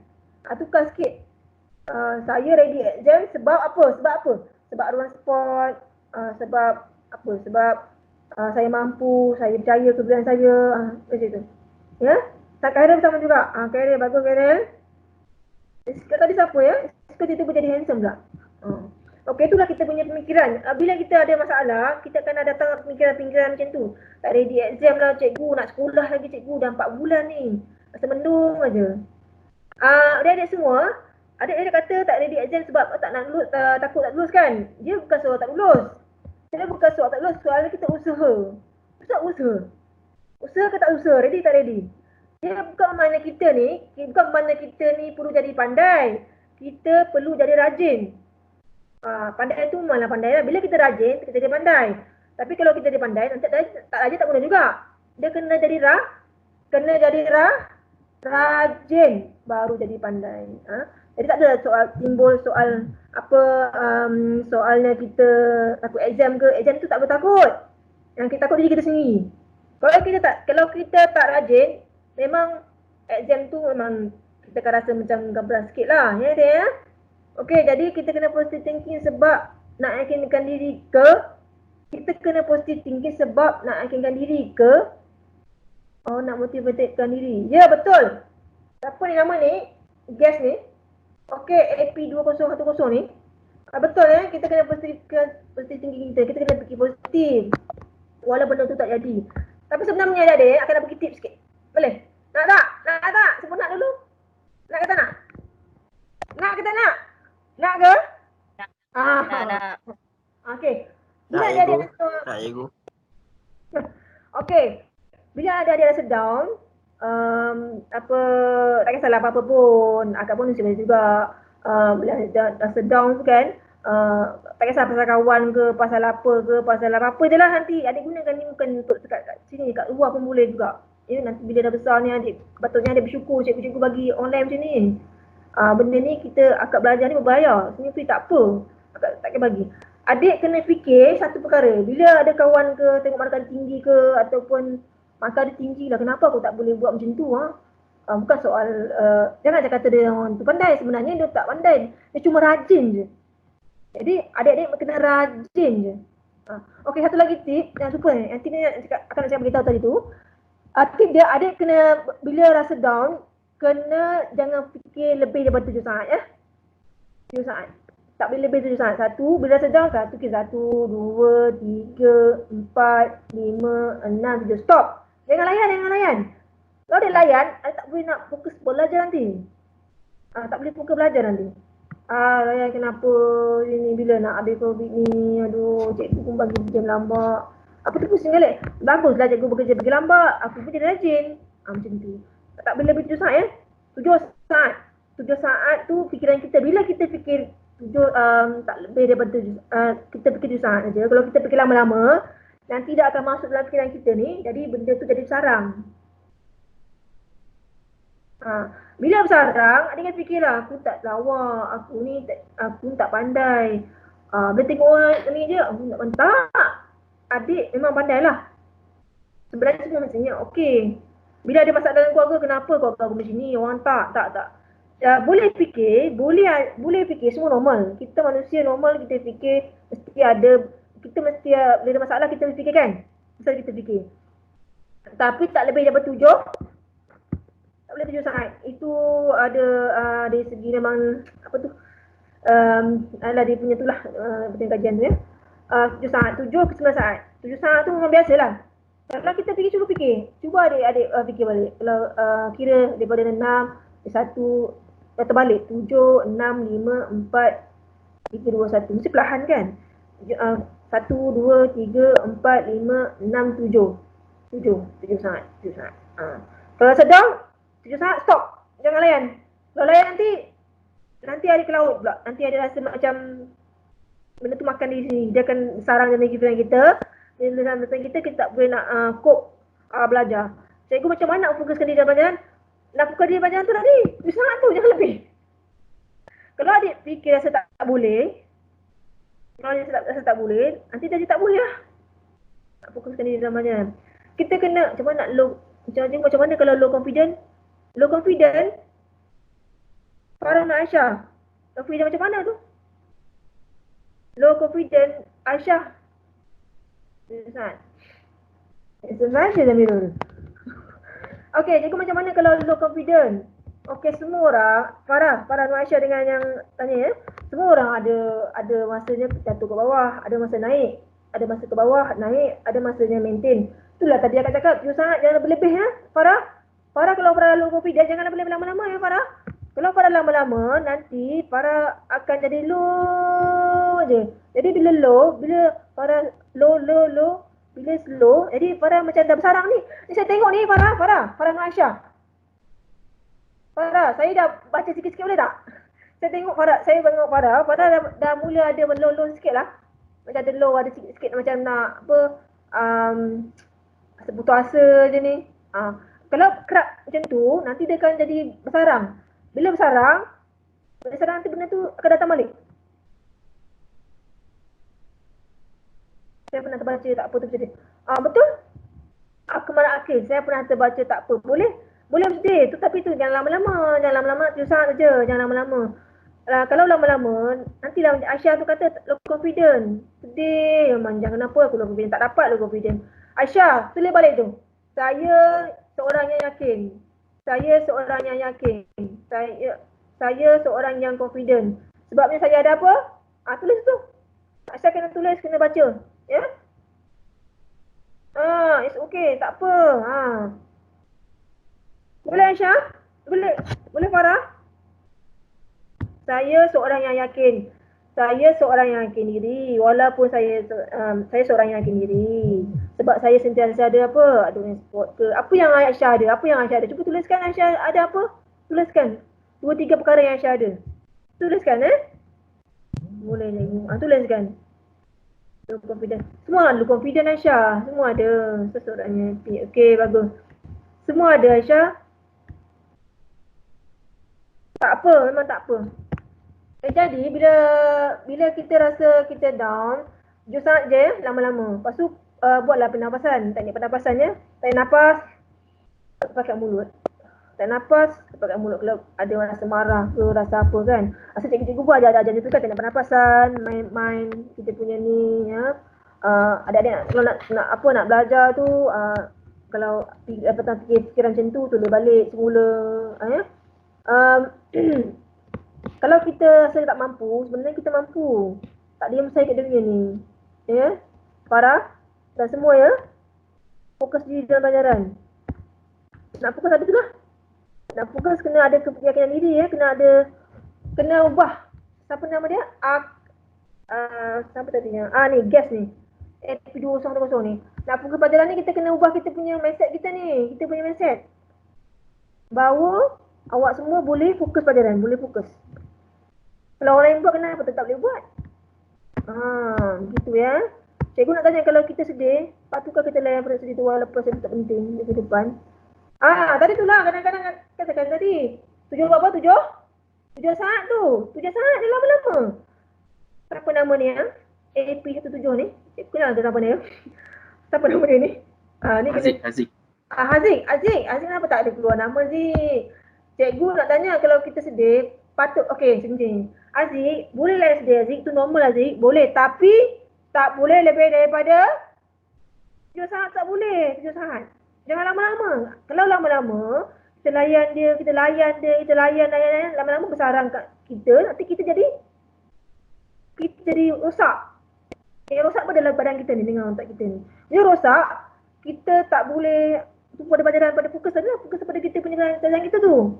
Tukar sikit. Saya ready exam sebab apa? Sebab ada orang support, sebab apa? Sebab saya mampu, saya percaya kebenaran saya, macam tu. Ya? Tak Khairil sama juga. Khairil, bagus Khairil. Tadi siapa ya? Tiba-tiba jadi handsome pula. Okey, itulah kita punya pemikiran. Bila kita ada masalah, kita akan datang pemikiran-pemikiran macam tu. Tak ready exam lah cikgu, nak sekolah lagi cikgu, dah 4 bulan ni. Rasa mendung aja. Adik-adik semua, adik-adik kata tak ready exam sebab tak nak lulus, takut tak lulus kan? Dia bukan soal tak lulus. Dia bukan soal tak lulus, soalnya kita usaha. Usaha ke tak usaha, ready tak ready? Dia bukan mana kita ni perlu jadi pandai. Kita perlu jadi rajin. Pandai tu malah pandai lah. Bila kita rajin, kita jadi pandai. Tapi kalau kita jadi pandai, nanti tak rajin tak guna juga. Dia kena jadi rajin baru jadi pandai. Jadi tak ada timbul soal apa soalnya kita takut exam ke. Exam tu tak boleh takut. Yang kita takut diri kita sendiri. Kalau kita tak rajin, memang exam tu memang kita akan rasa macam gabras sikit lah. Ya dia ya. Okey, jadi kita kena positive thinking sebab nak yakinkan diri ke? Kita kena positive thinking sebab nak yakinkan diri ke? Nak motivatekan diri. Ya, betul. Siapa ni nama ni? Guest ni. Okey, AP2010 ni. Betul ya, kita kena positive thinking kita. Kita kena fikir positif. Walaupun benda tu tak jadi. Tapi sebenarnya adik akan bagi tips sikit. Boleh? Nak tak? Siapa nak dulu? Nak ke tak nak? Nak ke tak nak? Nak ke? Nak. Okey. Bila adik-adik rasa okey. Bila adik-adik rasa down, tak kisahlah apa-apa pun, akak pun macam juga. Bila rasa down tu kan, tak kisah pasal kawan ke, pasal apa je lah nanti adik gunakan ni bukan untuk dekat kat sini, kat luar pun boleh juga. Ya, nanti bila dah besar ni adik patutnya adik bersyukur cikgu-cikgu bagi online macam ni. Benda ni akak belajar ni berbahaya. Sebenarnya free tak apa. Akak takkan bagi. Adik kena fikir satu perkara. Bila ada kawan ke, tengok markah tinggi ke, ataupun markah dia tinggi lah, kenapa aku tak boleh buat macam tu? Bukan soal, jangan kata dia orang tu pandai. Sebenarnya dia tak pandai. Dia cuma rajin je. Jadi adik-adik kena rajin je. Okey, satu lagi tip yang super ni. Yang tip ni akan saya beritahu tadi tu. Tip dia, adik kena bila rasa down, jangan fikir lebih daripada 7 saat ya. 7 saat. Tak boleh lebih 7 saat. Bila sedang fikir 1, 2, 3, 4, 5, 6, 7. Stop. Jangan layan. Kalau dia layan, tak boleh nak fokus belajar nanti. Tak boleh fokus belajar nanti. Layan kenapa ini bila nak habis COVID ni. Aduh, cikgu pun bagi jam lambat. Apa tu pusing balik. Baguslah cikgu bekerja pergi lambat. Aku pun jadi rajin. Macam tu. Tak boleh lebih 7 saat ya. 7 saat. 7 saat tu fikiran kita. Bila kita fikir tak lebih daripada kita fikir 7 saat saja. Kalau kita fikir lama-lama, dan tidak akan masuk dalam fikiran kita ni, jadi benda tu jadi sarang. Bila bersarang, adik kan fikirlah, aku tak lawa, aku ni tak pandai. Bila tengok orang ni je, aku tak pandai. Tak, adik memang pandai lah. Sebenarnya semua macamnya, okey. Bila ada masalah dalam keluarga, kenapa keluarga aku macam ni? Orang tak. Boleh fikir, boleh fikir, semua normal. Kita manusia normal, kita fikir mesti ada, kita mesti bila ada masalah kita mesti fikir kan? Mesti kita fikir. Tapi tak lebih daripada 7. Tak boleh 7 sangat. Itu ada dari segi memang apa tu? Adalah dia punya itulah macam kajian tu ya. 7 saat, 7 ke 9 saat. 7 saat tu memang biasalah. Kalau kita fikir, cuba adik fikir balik. Kalau kira daripada 6, 1, terbalik 7, 6, 5, 4, 3, 2, 1. Mesti perlahan kan? 1, 2, 3, 4, 5, 6, 7. 7 saat. Kalau sedang 7 saat, stop. Jangan layan. Kalau layan nanti adik ke laut pula. Nanti ada rasa macam benda tu makan di sini. Dia akan sarang dalam fikiran kita. Dalam fikiran kita tak boleh nak cope belajar. Cikgu macam mana nak fokuskan diri dalam pelajaran? Nak fokuskan diri dalam pelajaran tu tadi. 7 saat tu, jangan lebih. Kalau adik fikir rasa tak boleh, kalau adik rasa tak boleh, nanti adik tak boleh lah. Nak fokuskan diri dalam pelajaran. Kita kena macam mana nak macam mana kalau low confident? Low confident, Farah dan Aisyah. Confident macam mana tu? Low confident, Aisyah. Exercise je Zamirul. Okey, jadi macam mana kalau low confident? Okey, semua orang, Farah dan Aisyah dengan yang tanya ya. Semua orang ada masanya jatuh ke bawah, ada masa naik, ada masa ke bawah, naik, ada masanya maintain. Itulah tadi akak cakap, you sangat jangan berlebih ya, Farah. Farah kalau Farah low confident, jangan berlebih lama-lama ya Farah. Kalau Farah lama-lama, nanti Farah akan jadi low je. Jadi bila Farah low, bila slow, jadi Farah macam dah bersarang ni. Ni saya tengok ni Farah dan Aisyah. Farah, saya dah baca sikit-sikit boleh tak? Saya tengok Farah dah mula ada low sikit lah. Macam ada low, ada sikit-sikit macam nak putus asa je ni. Kalau kerap macam tu, nanti dia akan jadi bersarang. Bila bersarang nanti benda tu akan datang balik. Saya pernah terbaca tak apa tu macam ni. Betul? Kemaran akhir, saya pernah terbaca tak apa. Boleh mesti. Tapi tu jangan lama-lama. Tu saat saja, jangan lama-lama. Kalau lama-lama, nantilah Aisyah tu kata low confident. Sedih. Manjang kenapa aku low confident? Tak dapat low confident. Aisyah, tulis balik tu. Saya seorang yang yakin. Saya seorang yang confident. Sebabnya saya ada apa? Tulis tu. Aisyah kena tulis, kena baca. Ya? It's okay. Tak apa. Boleh Aisyah? Boleh Farah? Saya seorang yang yakin. Saya seorang yang yakin diri. Walaupun saya seorang yang yakin diri. Sebab saya sentiasa ada apa? Ada sport ke? Apa yang Aisyah ada? Cuba tuliskan Aisyah ada apa? Tuliskan. 2-3 perkara yang Aisyah ada. Tuliskan Boleh cikgu. Tuliskan. Low confident. Semua low confident Aisyah. Semua ada. Seseorangnya happy. Okey, bagus. Semua ada Aisyah. Tak apa, memang tak apa. Jadi bila kita rasa kita down, jujur sangat je lama-lama. Lepas tu buatlah pernafasan. Teknik pernafasannya, tarik nafas pakai mulut. Tarik nafas pakai mulut. Kalau ada rasa marah ke, rasa apa kan. Asal cikgu-cikgu buat ajar tu kan teknik pernafasan, main kita punya ni ya. Adik-adik kalau nak belajar tu kalau petang fikiran macam tu tulis balik semula ya. Kalau kita rasa tak mampu, sebenarnya kita mampu. Tak diam saya kat dunia ni. Ya. Farah dan semua ya. Fokus diri dalam pelajaran. Nak fokus ada tu lah. Nak fokus kena ada keyakinan diri ya. Kena ubah. Siapa nama dia? Siapa tadinya? Ni guest ni. FP2010 ni. Nak fokus pelajaran ni kita kena ubah kita punya mindset kita ni. Kita punya mindset. Bahawa awak semua boleh fokus pelajaran. Boleh fokus. Kalau orang yang buat kenapa tetap boleh buat? Begitu ya. Cikgu nak tanya kalau kita sedih, patukah kita layan pada sedih tu walaupun sedih tak penting di kehidupan? Tadi tu lah kadang-kadang katakan tadi. Tujuh apa? Tujuh saat tu. Tujuh saat dia lama-lama. Siapa nama ni AP17 ni? Cikgu kenal ke siapa dia? Siapa nama dia ni? Ni Haziq. Haziq kenapa tak ada keluar nama Haziq? Cikgu nak tanya kalau kita sedih, patut, okey macam-macam. Haziq, boleh lah sedih Haziq, tu normal Haziq, boleh. Tapi, tak boleh lebih daripada 7 saat, tak boleh 7 saat. Jangan lama-lama. Kalau lama-lama, kita layan, lama-lama bersarang kat kita, nanti kita jadi rosak. Yang rosak pada badan kita ni, dengan otak kita ni. Dia rosak, kita tak boleh pada fokus tadi lah, fokus pada kita punya kajian kita tu.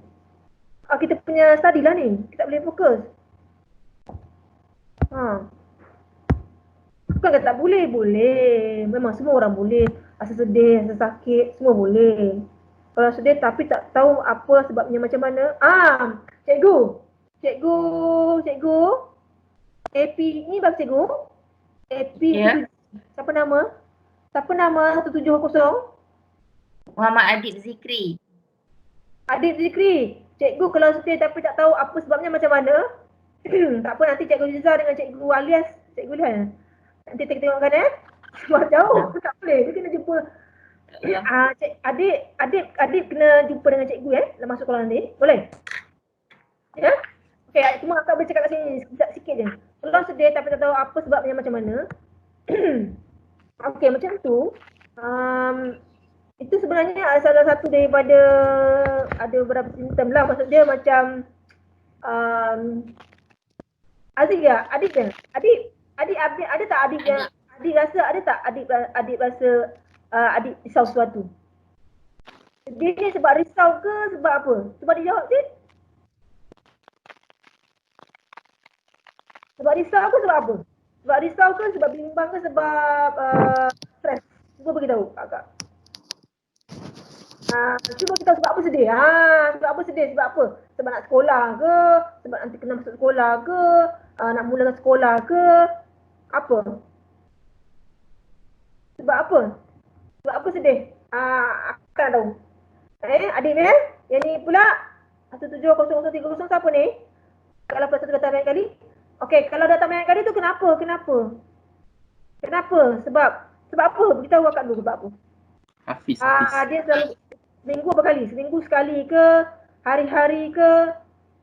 Kita punya study lah ni, kita tak boleh fokus. Bukan kata tak boleh, boleh. Memang semua orang boleh. Rasa sedih, rasa sakit, semua boleh. Kalau sedih tapi tak tahu apa sebabnya macam mana. Cikgu. AP ni bagi cikgu. AP Siapa nama 170? Muhammad Adib Zikri. Cikgu kalau sedih tapi tak tahu apa sebabnya macam mana. Tak apa, nanti Cikgu Liza dengan Cikgu Alias, Cikgu Liza. Nanti kita tengokkan sebab jauh. Tak boleh, dia kena jumpa. Adik kena jumpa dengan cikgu dalam masuk sekolah nanti. Boleh? Ya? Okey, cuma akak boleh cakap kat sini sikit je. Kalau sedih tapi tak tahu apa sebabnya macam mana. Okey, macam tu. Itu sebenarnya salah satu daripada, ada beberapa simptom lah. Maksud dia macam Adik ada tak adik yang adik rasa, ada tak adik rasa adik risau sesuatu? Dia ni sebab risau ke sebab apa? Cuba dia jawab je. Sebab risau ke sebab apa? Sebab risau ke sebab bimbang ke sebab stres? Cuba beritahu kakak. Cuba kita sebab apa sedih? Sebab apa sedih? Sebab apa? Sebab nak sekolah ke? Sebab nanti kena masuk sekolah ke? Nak mulakan sekolah ke? Apa? Sebab apa? Sebab apa sedih? Aku tak tahu. Adik ni yang ni pula 1700130 siapa ni? Kalau pasal datang banyak kali. Okey, kalau datang banyak kali tu kenapa? Sebab apa? Beritahu akak dulu sebab apa? Hafiz. Dia selalu seminggu berapa kali? Seminggu sekali ke? Hari-hari ke?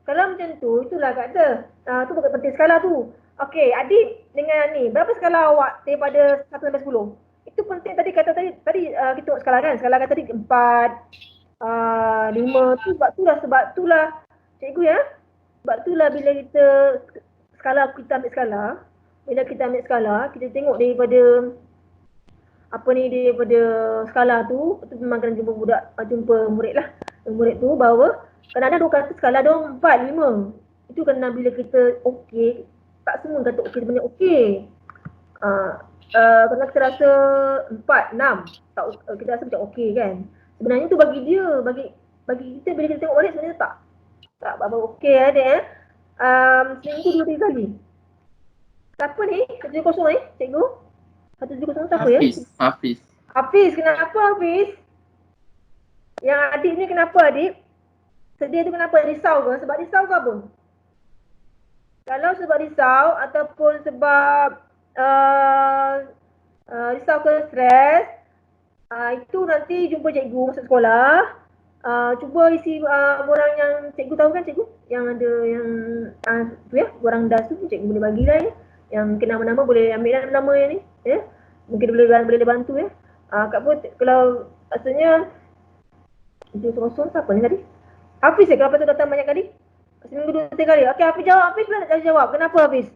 Kalau macam tu, itulah kata. Tu bukan penting skala tu. Okey, adik dengan ni, berapa skala awak daripada 1 sampai 10? Itu penting tadi kata tadi kita tengok skala kan? Skala kata tadi 4, 5 tu sebab itulah cikgu ya. Sebab itulah bila kita ambil skala, kita tengok daripada daripada skala tu memang kena jumpa murid lah. Murid tu bahawa kadang-kadang dia kata skala dia 4, 5. Itu kena bila kita okey, tak semua kata okey sebenarnya okey. Kadang kita rasa 4, 6, tak, kita rasa macam okey kan. Sebenarnya tu bagi dia, bagi kita bila kita tengok balik sebenarnya tak apa okey adik seminggu 2-3 kali. Siapa ni? 170 ni cikgu? 170 siapa ya? Hafiz, kenapa Hafiz? Yang adik ni kenapa adik? Sedih tu kenapa? Risau ke? Sebab risau ke apa? Kalau sebab risau ataupun sebab risau ke stres, itu nanti jumpa cikgu masuk sekolah. Cuba isi orang yang cikgu tahu kan cikgu? Yang ada yang tu ya, orang das tu cikgu boleh bagilah ya. Yang kena nama boleh ambil nama yang ni ya. Mungkin boleh bantu ya. Kak pun kalau rasanya dia kosong siapa ni tadi? Hafiz kalau patut datang banyak kali? Seminggu 2-3 kali. Okey, Hafiz jawab. Hafiz pula tak jawab. Kenapa Hafiz?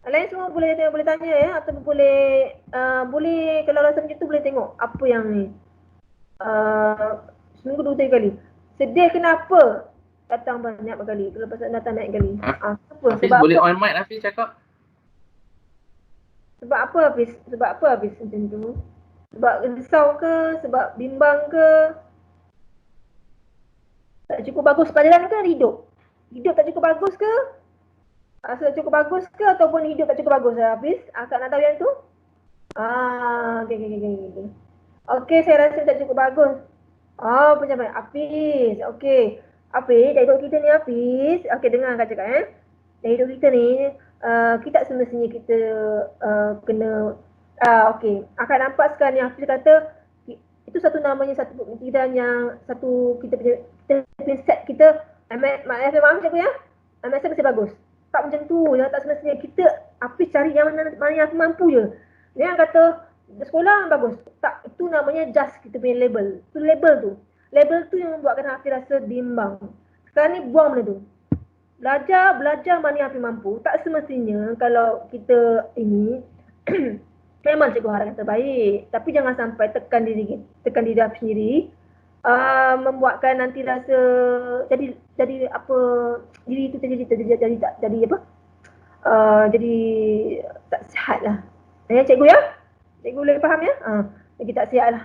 Lain semua boleh tanya ya, atau boleh kalau rasa macam tu boleh tengok apa yang ni. Seminggu 2-3 kali. Sedih kenapa? Datang banyak kali. Kalau pasal datang banyak kali. Hafiz sebab boleh apa? On mic Hafiz cakap. Sebab apa Hafiz macam tu? Sebab risau ke? Sebab bimbang ke? Tak cukup bagus pelajaran ke hidup? Hidup tak cukup bagus ke? Rasa tak cukup bagus ke? Ataupun hidup tak cukup bagus Hafiz? Akak nak tahu yang tu? Okay. Okey, saya rasa dah cukup bagus. Pencapaian Hafiz. Okey. Hafiz, dari hidup kita ni Hafiz. Okey, dengar kakak cakap Dari hidup kita ni, kita semestinya kita kena okey. Akak nampak sekarang ni Hafiz kata itu satu namanya satu pemikiran yang satu kita punya set kita maaf cikgu ya. Saya masih bagus. Tak macam tu, yang tak semestinya kita Hafiz cari yang mana yang aku mampu je. Dia yang kata sekolah bagus. Tak, itu namanya just kita punya label. Itu label tu. Label tu yang membuatkan Hafiz rasa bimbang. Sekarang ni buang benda tu. Belajar mana yang Hafiz mampu. Tak semestinya kalau kita ini memang cikgu harap yang terbaik. Tapi jangan sampai tekan diri Hafiz sendiri. Membuatkan nanti rasa jadi apa diri itu jadi apa? Jadi tak sihat lah. Ya cikgu ya? Cikgu boleh faham ya? Jadi tak sihat lah.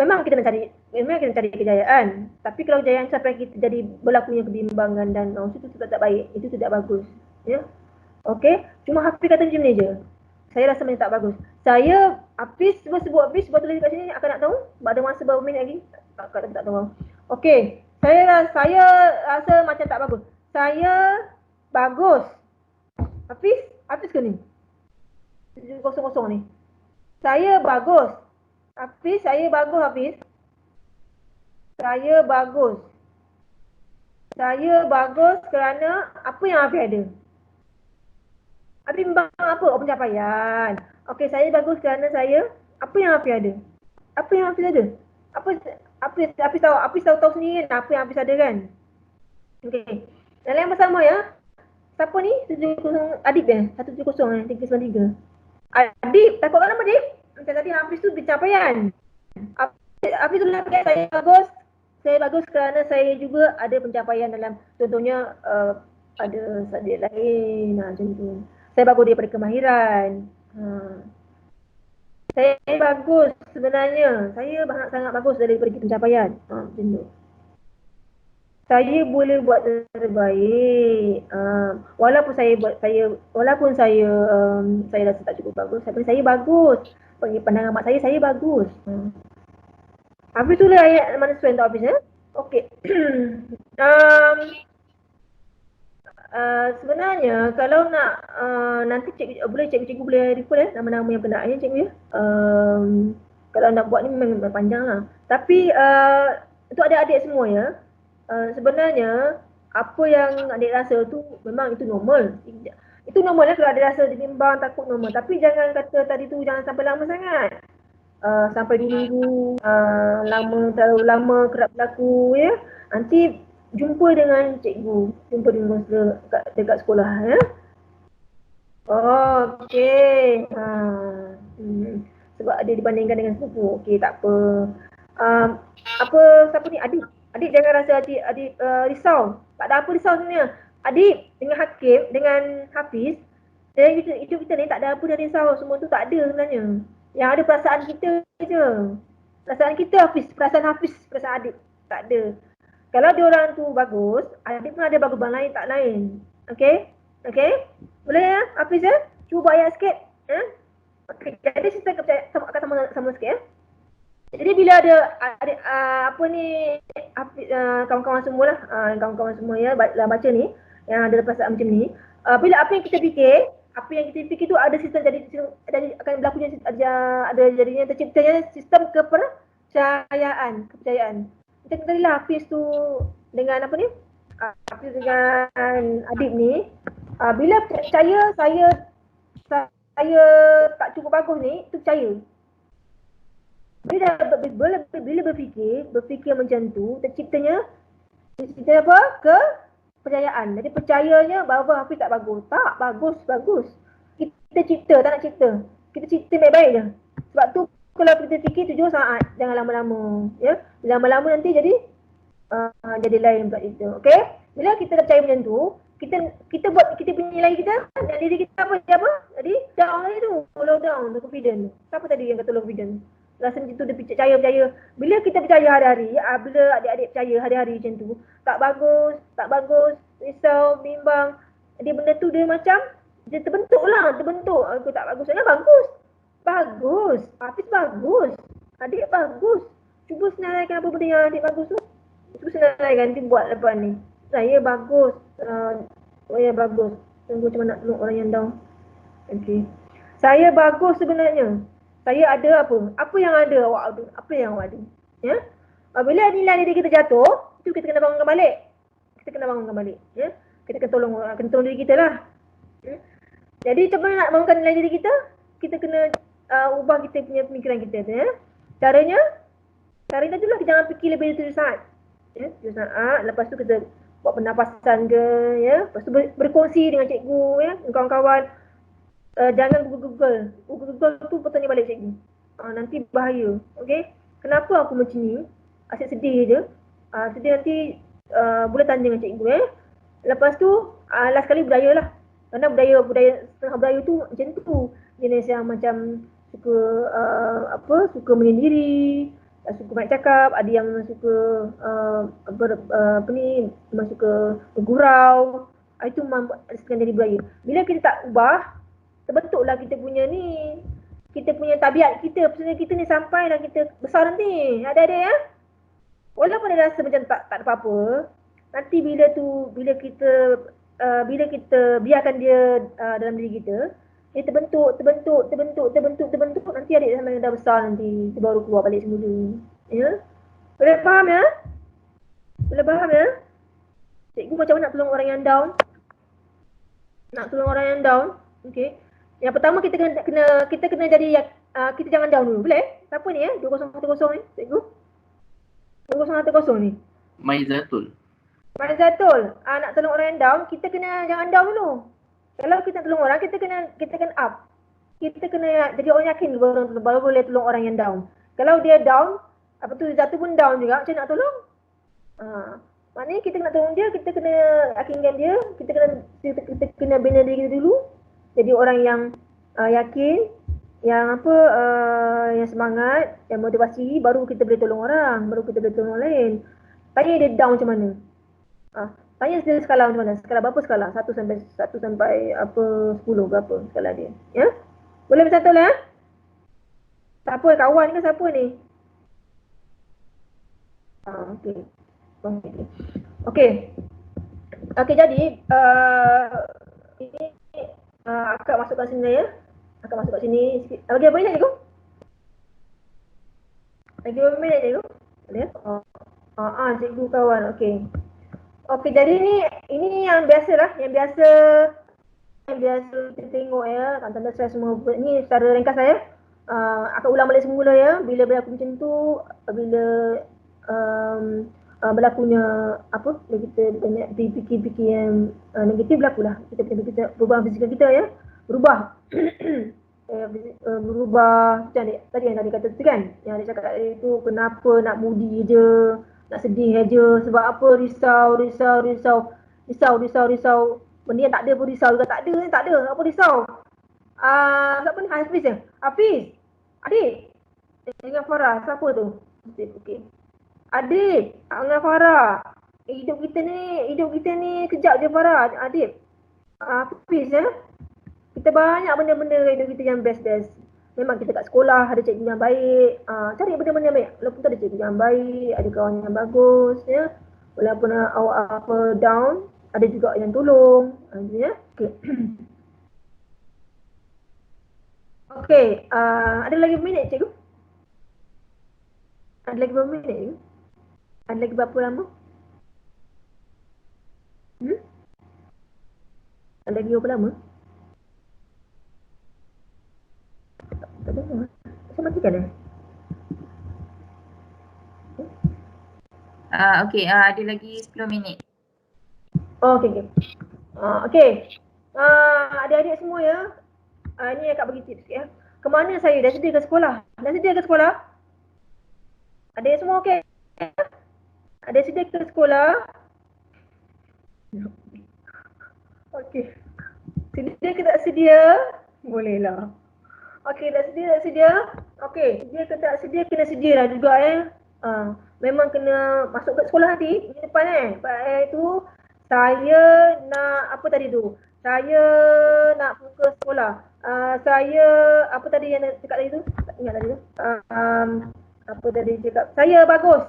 Memang kita nak cari kejayaan. Tapi kalau kejayaan sampai kita jadi berlakunya kebimbangan dan itu tak baik. Itu tidak bagus. Ya. Okey. Cuma Hafiz kata macam ni je. Saya rasa macam tak bagus. Saya Hafiz sebut Hafiz sebab tulis kat sini akan nak tahu. Sebab ada masa berapa minit lagi. Tak tahu. Okey. Saya rasa macam tak bagus. Saya bagus. Hafiz ke ni? 700 ni. Saya bagus. Hafiz, saya bagus Hafiz. Saya bagus. Saya bagus kerana apa yang Hafiz ada? Hafiz bimbang apa? Pencapaian. Okey, saya bagus kerana saya apa yang Hafiz ada? Apa yang Hafiz ada? Hafiz tahu sendiri kan apa yang Hafiz ada kan? Okey. Dalam yang bersama ya. Siapa ni? 70 Adib 170 393. Adib, takut kan apa Adib? Macam tadi Hafiz tu pencapaian. Hafiz tu kata saya bagus kerana saya juga ada pencapaian dalam contohnya ada subjek lain macam tu. Saya bagus daripada kemahiran. Saya bagus sebenarnya. Saya sangat bagus daripada pencapaian. Macam tu. Saya boleh buat terbaik. Walaupun saya rasa tak cukup bagus, tapi saya bagus. Bagi pandangan mak saya bagus. Hafiz tu lah ayat mana sesuai untuk Hafiz ya? Okey. Sebenarnya kalau nak nanti cikgu boleh refer nama-nama yang kena ya cikgu ya. Kalau nak buat ni memang panjang lah. Tapi untuk adik-adik semua ya. Sebenarnya apa yang adik rasa tu memang itu normal. Itu normal kalau adik rasa bimbang, takut normal. Tapi jangan kata tadi tu jangan sampai lama sangat. Sampai 2 minggu, terlalu lama kerap berlaku ya. Nanti jumpa dengan cikgu, jumpa dengan dekat sekolah ya. Okey. Sebab ada dibandingkan dengan sepupu. Okey, tak apa. Siapa ni? Adik jangan rasa adik risau. Tak ada apa risau sebenarnya. Adik dengan Hakim, dengan Hafiz, dan itu kita ni tak ada apa dah risau. Semua tu tak ada sebenarnya. Yang ada perasaan kita je. Perasaan kita Hafiz, perasaan adik. Tak ada. Kalau dia orang tu bagus, adik pun ada bagus lain tak lain. Okey? Boleh ya Hafiz ya? Cuba ayat sikit. Okey, jadi kita akan sama sikit ya. Jadi bila ada kawan-kawan semua lah, kawan-kawan semua ya baca ni yang ada perasaan macam ni, bila apa yang kita fikir tu ada sistem jadi akan berlakunya ada jadinya terciptanya sistem kepercayaan. Macam tadi lah Hafiz tu dengan Hafiz dengan Adib ni, bila percaya saya tak cukup bagus ni, tu percaya. Bila berfikir macam tu, terciptanya apa? Kepercayaan. Jadi percayanya bahawa Hafiz tak bagus. Tak, bagus. Kita cipta, tak nak cipta. Kita cipta baik-baik je. Sebab tu kalau kita fikir 7 saat, jangan lama-lama. Ya? Lama-lama nanti jadi lain pula kita. Okey? Bila kita dah percaya macam tu, kita buat kita punya nilai kita, dan diri kita apa? Jadi down lagi tu. Low down, the confidence. Siapa tadi yang kata low confidence? Rasa macam tu dia percaya. Bila kita percaya hari-hari, bila adik-adik percaya hari-hari macam tu, tak bagus, risau, bimbang. Jadi benda tu dia macam, dia terbentuk. Aku tak bagus. Bagus. Hafiz bagus. Adik bagus. Cuba senaraikan apa benda yang adik bagus tu. Cuba senaraikan, nanti buat lepas ni. Saya bagus. Saya bagus. Tunggu macam mana nak tolong orang yang down. Okey. Saya bagus sebenarnya. Saya ada apa? Apa yang ada awak ada? Apa yang awak ada? Ya? Bila nilai diri kita jatuh, itu kita kena bangunkan balik. Kita kena bangunkan balik. Ya? Kita kena tolong diri kita lah. Ya? Jadi macam mana nak bangunkan nilai diri kita? Kita kena ubah kita punya pemikiran kita tu, ya. Caranya itulah kita jangan fikir lebih dari saat. Ya, 7 saat. Lepas tu kita buat pernafasan ke, ya. Lepas tu berkongsi dengan cikgu, ya, dengan kawan-kawan. Jangan Google tu bertanya balik cikgu. Nanti bahaya. Okey. Kenapa aku macam ni? Asyik sedih je. Sedih nanti boleh tanya dengan cikgu, ya. Lepas tu last kali budaya lah. Kerana setengah budaya tu macam tu. Jenis yang macam suka menyendiri, suka banyak cakap, ada yang suka memang suka bergurau. Itu memang setengah dari budaya. Bila kita tak ubah, terbentuklah kita punya ni, kita punya tabiat kita, personal kita ni sampai dah kita besar nanti. Ada ya. Walaupun dia rasa macam tak ada apa-apa, nanti bila kita biarkan dia dalam diri kita, dia terbentuk, nanti adik sampai dah besar nanti, dia baru keluar balik semula. Ya? Boleh faham ya? Boleh faham ya? Cikgu macam mana nak tolong orang yang down? Nak tolong orang yang down, okey. Yang pertama kita kena jadi kita jangan down dulu, boleh? Siapa ni ya? 2010 ni, cikgu? 2010 ni. Maizatul. Nak tolong orang yang down, kita kena jangan down dulu. Kalau kita tolong orang, kita kena up. Kita kena jadi orang yakin baru boleh tolong orang yang down. Kalau dia down, apa tu jatuh pun down juga, macam nak tolong? Maknanya kita nak tolong dia, kita kena yakinkan dia, kita kena bina diri kita dulu. Jadi orang yang yakin, yang yang semangat, yang motivasi, baru kita boleh tolong orang, baru kita boleh tolong orang lain. Tanya dia down macam mana? Tanya dia skala macam mana? Skala berapa skala? 1 sampai 10 berapa skala dia? Ya? Boleh bersatu lah? Siapa? Kawan ke siapa ni? Okey. Okey, jadi ini akak masuk kat sini ya. Akak masuk kat sini. Lagi berapa minit cikgu? Lagi berapa minit cikgu? Ada? Cikgu kawan. Okey. Okey, jadi ini yang biasa lah, yang biasa kita tengok ya, tanda stress semua. Ni secara ringkas saya. Akan ulang balik semula ya, bila berlaku macam tu, bila berlakunya bila kita banyak fikir-fikir yang negatif berlakulah. Kita perubahan fizikal kita ya, berubah. Berubah macam tadi yang tadi kata tu kan, yang dia cakap itu kenapa nak mudi je, nak sedih aja, sebab apa risau. Benda yang tak ada pun risau juga, tak ada, apa risau? Siapa ni? Hafiz ya? Hafiz, adik dengan Farah, siapa tu? Okey. Adik dengan Farah, hidup kita ni kejap je Farah, adik. Hafiz ya? Kita banyak benda-benda hidup kita yang best. Memang kita kat sekolah ada cikgu yang baik, cari benda-benda yang baik. Walaupun tak ada cikgu yang baik, ada kawan yang bagus ya. Walaupun awak down, ada juga yang tolong. Ya. Okey. Okey, ada lagi berapa minit cikgu? Ada lagi berapa minit cikgu? Ada lagi berapa lama? Ada lagi berapa lama? Tak dengar. Saya matikan dah. Okey, ada lagi 10 minit. Okey. Okey. Adik-adik semua ya. Ni akak bagi tips ya. Kemana saya? Dah sedia ke sekolah? Adik semua okey? Ada sedia ke sekolah? Okey. Sedia ke tak sedia? Bolehlah. Okey, dah sedia? Okey, sedia ke tak sedia, kena sedia lah juga memang kena masuk ke sekolah nanti, minggu depan itu saya nak apa tadi tu? Saya nak fokus sekolah. Saya, apa tadi yang nak cakap tadi tu? Tak ingat tadi tu. Apa tadi cakap? Saya bagus.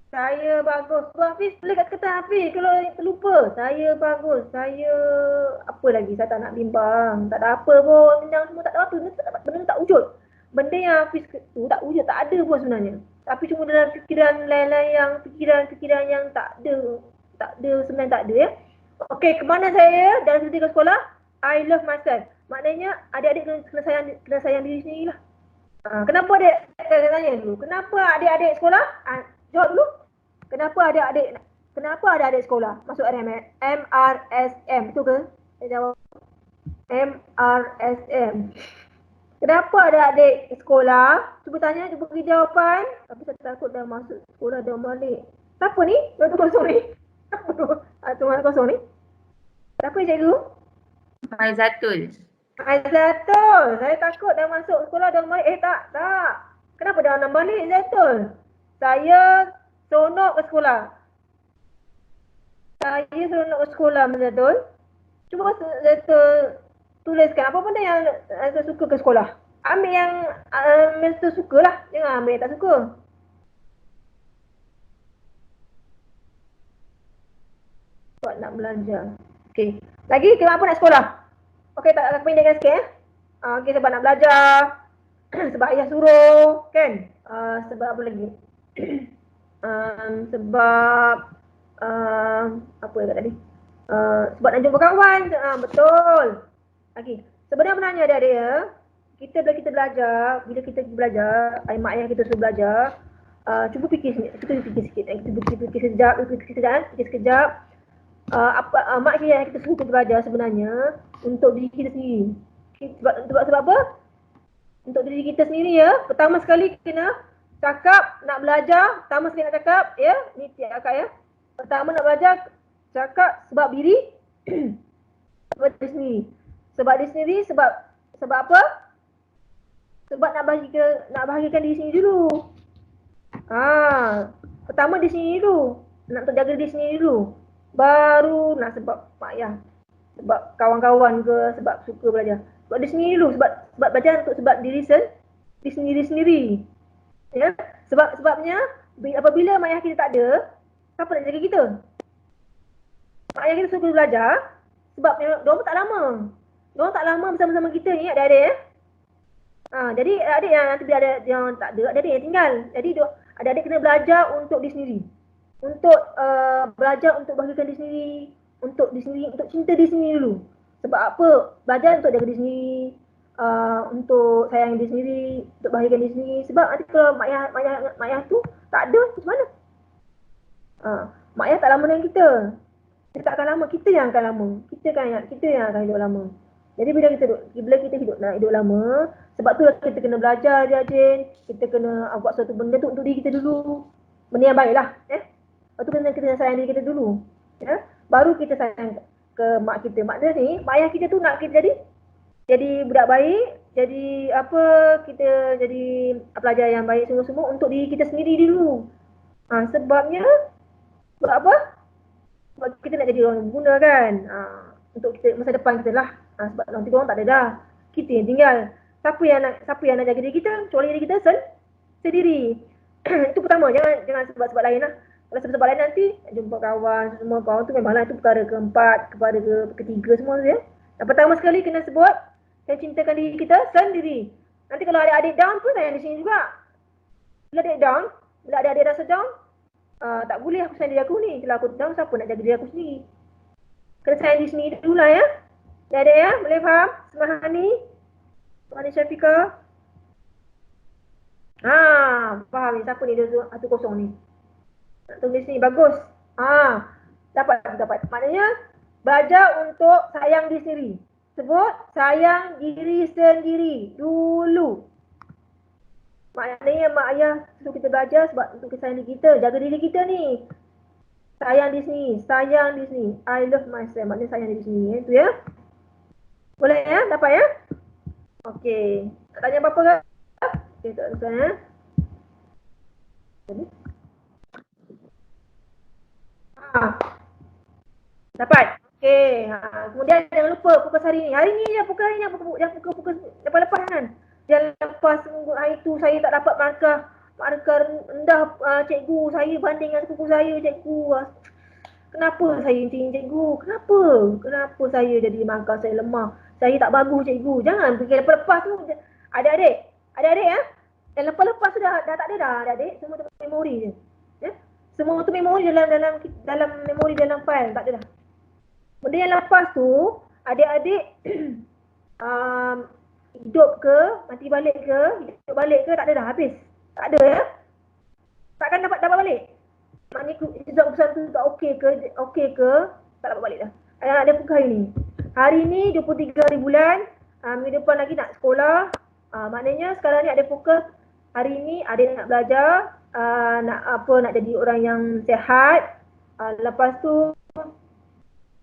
Saya bagus. Tuan Hafiz, boleh kat kata Hafiz kalau terlupa. Saya bagus. Saya, apa lagi? Saya tak nak bimbang. Tak ada apa pun. Yang semua tak ada apa. Benda tak wujud. Benda yang Hafiz tu tak wujud. Tak ada pun sebenarnya. Tapi cuma dalam fikiran lain-lain yang fikiran-fikiran yang tak ada. Tak ada, sebenarnya tak ada ya. Okey, kemana saya dalam ketika sekolah? I love myself. Maknanya adik-adik kena sayang diri sendiri lah. Kenapa adik? Saya tanya dulu. Kenapa adik-adik sekolah? Jawab dulu. Kenapa ada adik sekolah? Masuk MRSM. Betul ke? Saya jawab. MRSM. Kenapa ada adik sekolah? Cuba tanya, cuba beri jawapan. Tapi saya takut dah masuk sekolah dah balik. Siapa ni? Dua kosong ni. Siapa tu? Tuan kosong ni. Siapa cikgu? Faizatul. Aizatul. Saya takut dah masuk sekolah dah balik. Tak. Kenapa dah nak balik Aizatul? Saya seronok ke sekolah. Saya seronok ke sekolah Aizatul. Cuba Aizatul tuliskan apa benda yang Aizatul suka ke sekolah. Ambil yang Aizatul suka lah. Jangan ambil yang tak suka. Sebab nak belajar. Okey. Lagi kenapa nak sekolah? Okey, tak pendekkan sikit okey, sebab nak belajar. Sebab ayah suruh, kan? Sebab apa lagi? Sebab apa tadi? Sebab nak jumpa kawan. Betul. Okey. Sebenarnya adik-adik ya, bila kita belajar, mak ayah kita suruh belajar, cuba fikir sikit. Kita fikir sekejap. Mak ayah kita suruh kita belajar sebenarnya untuk diri kita sendiri. Sebab apa? Untuk diri kita sendiri ya. Pertama sekali kena cakap nak belajar. Pertama sekali nak cakap ya. Ni tiap akak ya. Pertama nak belajar cakap sebab diri. Sebab diri sendiri. Sebab diri sendiri sebab apa? Sebab nak bahagikan diri sendiri dulu. Pertama diri sendiri dulu. Nak terjaga diri sendiri dulu. Baru nak sebab mak ayah. Sebab kawan-kawan ke, sebab suka belajar. Sebab diri sendiri dulu. Sebab belajar untuk sebab diri sendiri. Ya? Sebabnya apabila mak ayah kita tak ada, siapa nak jaga kita? Mak ayah kita suka belajar sebab diorang tak lama. Diorang tak lama bersama-sama kita ni adik-adik ya. Jadi adik yang nanti bila ada yang tak ada, adik yang tinggal. Jadi adik-adik kena belajar untuk diri sendiri. Untuk belajar untuk bahagikan diri sendiri, untuk diri sendiri, untuk cinta diri sendiri dulu. Sebab apa? Belajar untuk jaga diri sendiri, untuk sayang diri sendiri, untuk bahagikan diri sendiri. Sebab nanti kalau mak ayah tu tak ada, macam mana? Mak ayah tak lama dengan kita. Dia tak akan lama, kita yang akan lama. Kita yang akan hidup lama. Jadi bila kita hidup lama, sebab tu kita kena belajar rajin, kita kena buat suatu benda tu untuk diri kita dulu. Benda yang baiklah, Lepas tu kita sayang diri kita dulu. Ya? Baru kita sayang ke mak kita. Mak ayah kita tu nak kita jadi budak baik, jadi apa, kita jadi pelajar yang baik semua untuk diri kita sendiri dulu. Sebab apa? Sebab kita nak jadi orang yang berguna kan. Untuk kita masa depan kita lah. Sebab nanti orang tak ada dah. Kita yang tinggal. Siapa yang nak jaga diri kita? Kecuali diri kita sendiri. Itu pertama, jangan sebab lain lah. Kalau sebab lain nanti jumpa kawan, semua kawan tu memanglah itu perkara keempat, kepada ketiga semua tu ya. Yang pertama sekali kena sebut dan cintakan diri kita sendiri. Nanti kalau adik-adik down pun sayang di sini juga. Bila adik rasa down, tak boleh aku sayang diri aku ni. Kalau aku down, siapa nak jaga diri aku sendiri? Kena sayang diri sendiri dulu lah ya. Adik-adik ya, boleh faham? Semahani, Syafiqah. Faham ni, siapa ni dia satu kosong ni? Nak tulis ni, bagus. Dapat. Maknanya, belajar untuk sayang diri sendiri. Sebut, sayang diri sendiri dulu. Maknanya, mak ayah suruh kita belajar sebab untuk sayang diri kita. Jaga diri kita ni. Sayang diri sendiri. I love myself. Maknanya sayang diri sendiri. Itu ya. Boleh ya? Dapat ya? Okey. Nak tanya apa-apa ke? Okey, tak ada ya. Dapat. Okey, kemudian jangan lupa fokus hari ni. Hari ni je fokus hari ni, jangan fokus lepas-lepas kan. Jangan lepas hari tu saya tak dapat markah rendah cikgu, saya banding dengan sepupu saya cikgu. Kenapa saya macam ni cikgu? Kenapa saya jadi markah saya lemah? Saya tak bagus cikgu. Jangan fikir lepas-lepas tu. Adik-adik ya. Dan lepas-lepas tu dah tak ada dah adik-adik. Semua tu memori je. Ya? Semua tu memori dalam memori dalam file, tak ada dah. Benda yang lepas tu, adik-adik hidup ke, mati balik ke, hidup balik ke, tak ada dah, habis. Tak ada ya. Takkan dapat balik. Maknanya result besar tu tak okey ke, tak dapat balik dah. Ada pun hari ni. Hari ni 23 hari bulan, minggu depan lagi nak sekolah. Maknanya sekarang ni ada fokus, hari ni adik nak belajar, nak jadi orang yang sihat. Lepas tu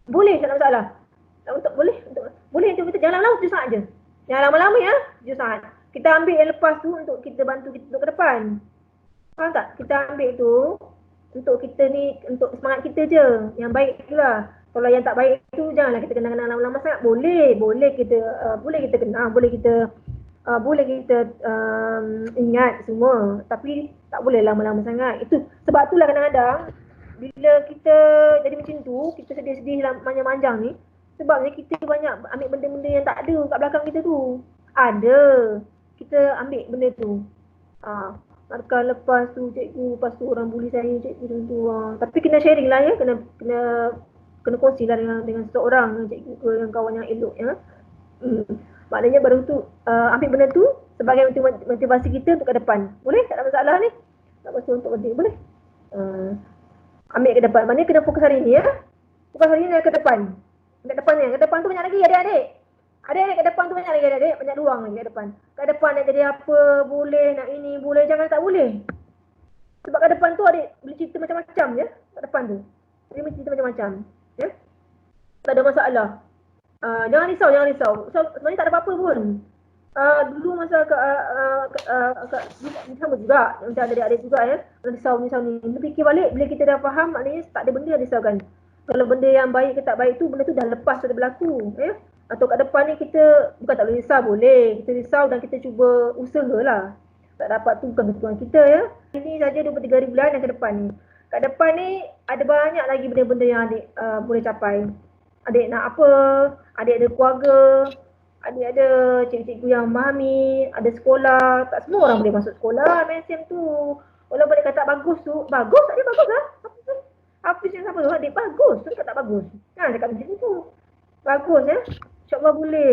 boleh, tak ada masalah. Boleh untuk kita jangan lama-lama 7 saat je. Jangan lama-lama ya, 7 saat. Kita ambil yang lepas tu untuk kita bantu kita untuk ke depan. Faham tak? Kita ambil tu untuk kita ni, untuk semangat kita je. Yang baik tu lah. Kalau yang tak baik tu janganlah kita kenang-kenang lama-lama sangat. Boleh kita kenang, boleh kita ingat semua. Tapi tak boleh lama-lama sangat. Itu sebab itulah kadang-kadang bila kita jadi macam tu, kita sedih-sedih manjang-manjang ni, sebabnya kita banyak ambil benda-benda yang tak ada kat belakang kita tu. Ada. Kita ambil benda tu. Markah lepas tu cikgu, lepas tu orang bully saya cikgu tu. Tapi kena sharing lah ya, kena kongsi lah dengan seseorang, dengan cikgu ke, dengan kawan yang elok ya. Maknanya baru tu ambil benda tu sebagai motivasi kita untuk ke depan. Boleh? Tak ada masalah ni. Tak masalah untuk penting. Boleh? Ambil ke depan. Maknanya kena fokus hari ni ya. Fokus hari ni ke depan. Ke depan ni. Ke depan tu banyak lagi adik-adik. Adik-adik ke depan tu banyak lagi adik-adik. Banyak ruang lagi ke depan. Ke depan nak jadi apa, boleh, nak ini, boleh. Jangan tak boleh. Sebab ke depan tu adik boleh cerita macam-macam ya. Ke depan tu. Dia boleh cerita macam-macam. Ya. Tak ada masalah. Jangan risau. Sebenarnya tak ada apa-apa pun. Dulu masa sama juga, macam adik-adik juga ya, risau ni. Bila fikir balik, bila kita dah faham, maknanya tak ada benda yang risaukan. Kalau benda yang baik ke tak baik tu, benda tu dah lepas, dah berlaku ya. Atau kat depan ni kita bukan tak boleh risau, boleh. Kita risau dan kita cuba usahalah. Tak dapat tu bukan ketentuan kita ya. Ini saja 23 hari bulan yang ke depan ni. Kat depan ni ada banyak lagi benda-benda yang adik boleh capai. Adik nak apa, adik ada keluarga, adik ada cikgu-cikgu yang memahami, ada sekolah. Tak semua orang boleh masuk sekolah MSM tu. Walaupun dia kata bagus tu, bagus tak dia bagus lah. Apa yang siapa tu, adik bagus tu tak bagus. Jangan cakap macam tu. Bagus ya. InsyaAllah boleh.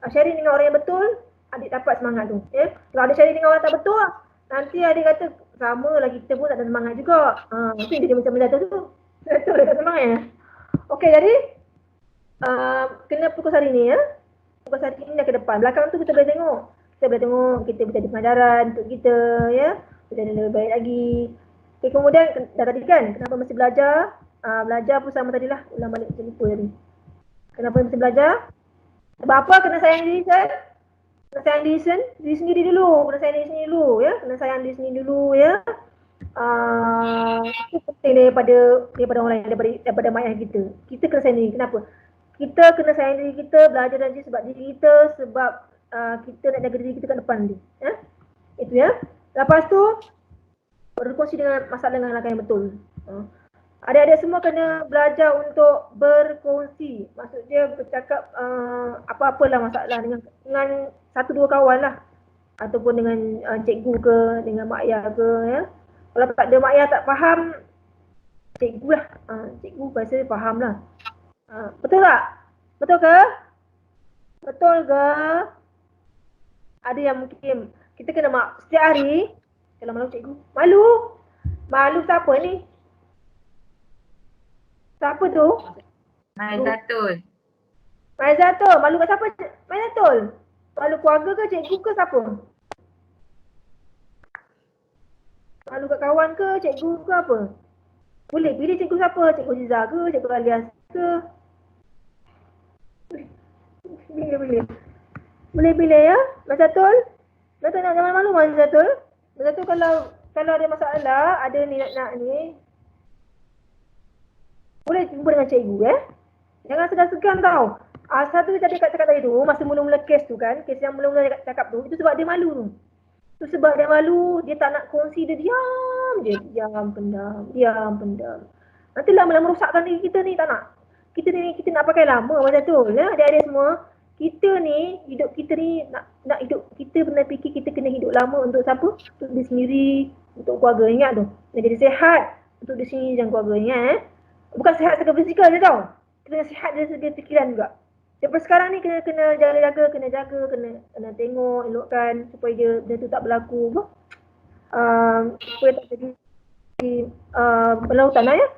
Sharing dengan orang yang betul, adik dapat semangat tu. Ya. Kalau ada sharing dengan orang tak betul, nanti adik kata sama lah kita pun tak ada semangat juga. Itu dia macam jatuh tu. Betul dia tak semangat ya. Okey, jadi kena fokus hari ni ya. Fokus hari ni dah ke depan. Belakang tu kita boleh tengok. Kita boleh ada pengajaran untuk kita ya. Kita ada lebih baik lagi. Okay, kemudian dah tadi kan, kenapa masih belajar? Belajar pun sama tadilah. Ulang balik macam lupa tadi. Kenapa masih belajar? Sebab apa? Kena sayang diri saya. Kena sayang diri sendiri dulu. Kena sayang diri sendiri dulu ya. Kena sayang diri sendiri dulu ya. Itu penting daripada orang lain, daripada mak ayah kita. Kita kena sayang diri. Kenapa? Kita kena sayang diri kita, belajar dan sebab diri kita, sebab kita nak jaga diri kita kat depan ni. Ya? Itu ya. Lepas tu, berkongsi dengan masalah dengan langkah yang betul. Adik-adik semua kena belajar untuk berkongsi. Maksudnya bercakap apa-apalah masalah dengan satu dua kawan lah. Ataupun dengan cikgu ke, dengan mak ayah ke ya. Kalau tak ada mak ayah tak faham, cikgu lah. Cikgu biasa faham lah. Betul tak? Betul ke? Betul ke? Ada yang mungkin kita kena setiap hari. Kalau malu cikgu. Malu siapa ni? Siapa tu? Maizatul. Malu kat siapa? Maizatul. Malu keluarga ke, cikgu ke, siapa? Malu kat kawan ke, cikgu ke apa? Boleh pilih cikgu siapa? Cikgu Ziza ke, cikgu Alias ke? Boleh pilih ya, Maizatul. Maizatul jangan malu Maizatul. Maizatul kalau ada masalah, ada ni nak ni, boleh jumpa dengan cikgu Jangan segan-segan tau. Satu tadi cakap tadi tu, masa mula-mula kes tu kan, kes yang mula-mula cakap tu, itu sebab dia malu tu. Itu sebab dia malu, dia tak nak kongsi, dia diam je. Diam, pendam. Nanti lama-lama merosakkan diri kita ni, tak nak. Kita nak pakai lama macam tu. Ya, adik-adik semua. Kita ni, hidup kita ni, nak hidup, kita pernah fikir kita kena hidup lama untuk siapa? Untuk diri sendiri, untuk keluarga. Ingat tu. Nak jadi sihat untuk diri sendiri dan keluarga. Ingat Bukan sihat secara fizikal je tau. Kena sihat dari segi fikiran juga. Daripada sekarang ni kena jaga, kena tengok, elokkan supaya dia tu tak berlaku apa? Supaya tak jadi berlautan lah ya.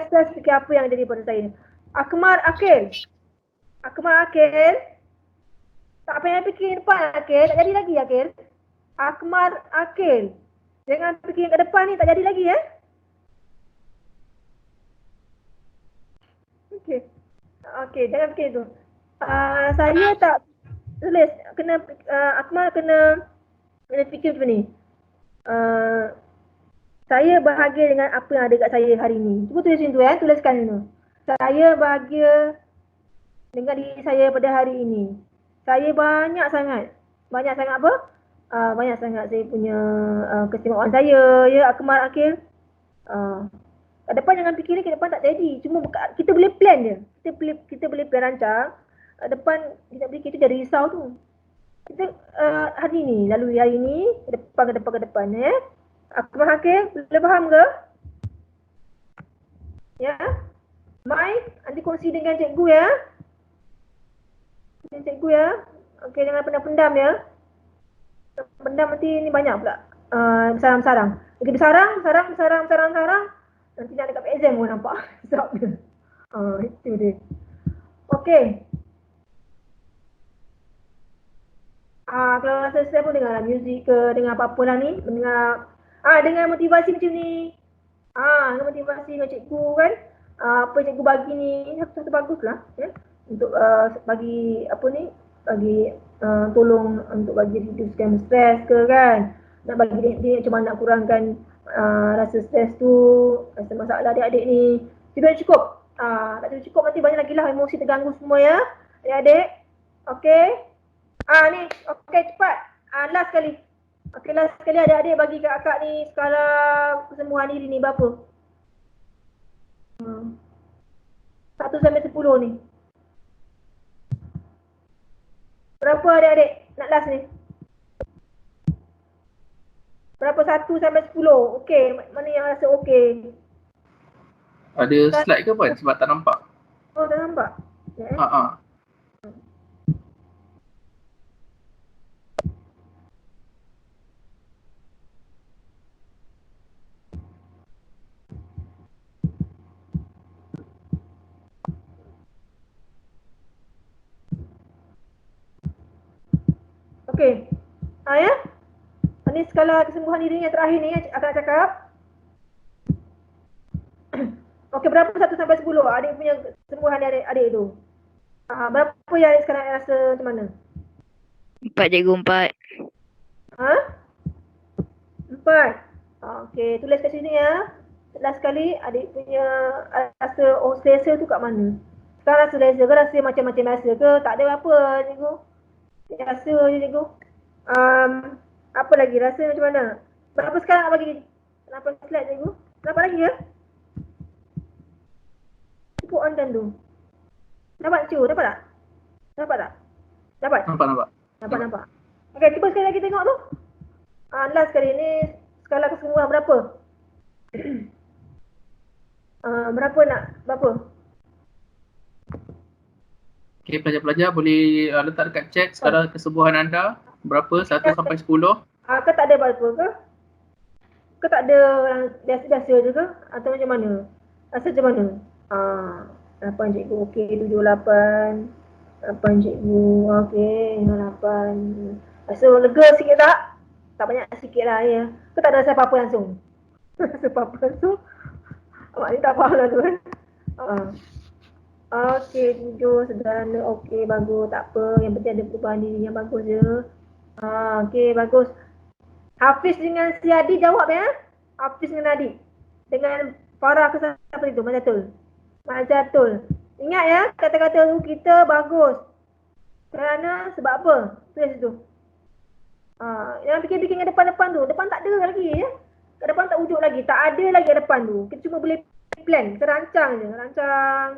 Saya fikir apa yang jadi pada saya. Akmal Akil. Tak payah fikir depan Akil, tak jadi lagi Akil. Akmal Akil. Jangan fikir kat depan ni, tak jadi lagi ya. Okey, jangan fikir tu. Saya tak tulis, Akmal kena fikir macam ni. Saya bahagia dengan apa yang ada kat saya hari ni. Cuba tulis macam tu ya, tuliskan tu. Saya bahagia dengan diri saya pada hari ini. Saya banyak sangat apa? Banyak sangat saya punya keistimewaan saya ya, Akmal Akil. Kat depan jangan fikir ni, kat depan tak jadi. Cuma kita boleh plan je. Kita boleh plan rancang. Kat depan kita fikir tu jadi risau tu. Kita hari ni, lalu hari ni, ke depan ya. Akmal Akil, boleh faham ke? Ya. Mai, nanti kongsi dengan cikgu ya. Cikgu ya. Okey, jangan pendam-pendam ya. Pendam nanti ni banyak pula. Sarang-sarang. Kita sarang. Nanti nak dekat exam pun nampak. Sebab dia. Itu dia. Okey. Kalau rasa saya pun dengar muzik ke, dengar apa-apa lah ni. Dengan motivasi macam ni. Dengan motivasi dengan cikgu kan. Apa cikgu bagi ni, satu bagus lah. Ya? Untuk bagi apa ni, bagi tolong untuk bagi reducekan stres ke kan. Nak bagi dia macam mana nak kurangkan rasa stres tu, rasa masalah adik-adik ni. Tidak cukup. Tak cukup, nanti banyak lagi lah emosi terganggu semua ya. Adik-adik. Okey. Ni. Okey, cepat. Last sekali. Okey, last sekali adik-adik bagi kat akak ni skala kesembuhan diri ni berapa? 1 sampai 10 ni. Berapa adik-adik nak last ni? Berapa 1 sampai 10? Okey, mana yang rasa okey? Ada slide ke apa? Sebab tak nampak. Oh, tak nampak? Okey. Ya. Ini skala kesembuhan diri yang terakhir ni akan cakap. Okey, berapa 1 sampai 10 adik punya kesembuhan adik tu? Berapa yang adik sekarang rasa macam mana? 4 cikgu, 4. 4. Okey, tulis kat sini ya. Last sekali adik punya rasa selesa tu kat mana? Sekarang rasa selesa ke, rasa macam-macam rasa ke? Tak ada apa cikgu. Rasa je cikgu. Apa lagi? Rasa macam mana? Berapa sekarang nak bagi? Kenapa slide cikgu? Kenapa lagi ya? Cukup on kan tu. Dapat cikgu? Dapat tak? Dapat? Nampak. Okey, cuba sekali lagi tengok tu. Last sekali ni skala kesembuhan berapa? Berapa? Okey, pelajar-pelajar boleh letak dekat chat skala kesembuhan anda berapa, 1 sampai 10. Ke tak ada apa-apa ke? Ke tak ada biasa-biasa je ke? Atau macam mana? Rasa macam mana? 8 cikgu, okey, 7, 8. 8 cikgu, okey, 8. Rasa lega sikit tak? Tak banyak sikit lah ya. Ke tak ada rasa apa-apa langsung? Rasa apa-apa langsung? Mak ni tak faham lah tu kan? Okey, 7, sederhana, okey, bagus, tak apa. Yang penting ada perubahan diri yang bagus je. Okey, bagus. Hafiz dengan si Adi jawab ya. Hafiz dengan Adi. Dengan Farah ke siapa itu? Majatul. Ingat ya, kata-kata tu kita bagus. Kerana sebab apa? Tulis tu. Jangan fikir-fikir dengan depan-depan tu. Depan tak ada lagi ya. Kat depan tak wujud lagi. Tak ada lagi kat depan tu. Kita cuma boleh plan. Kita rancang je. Rancang.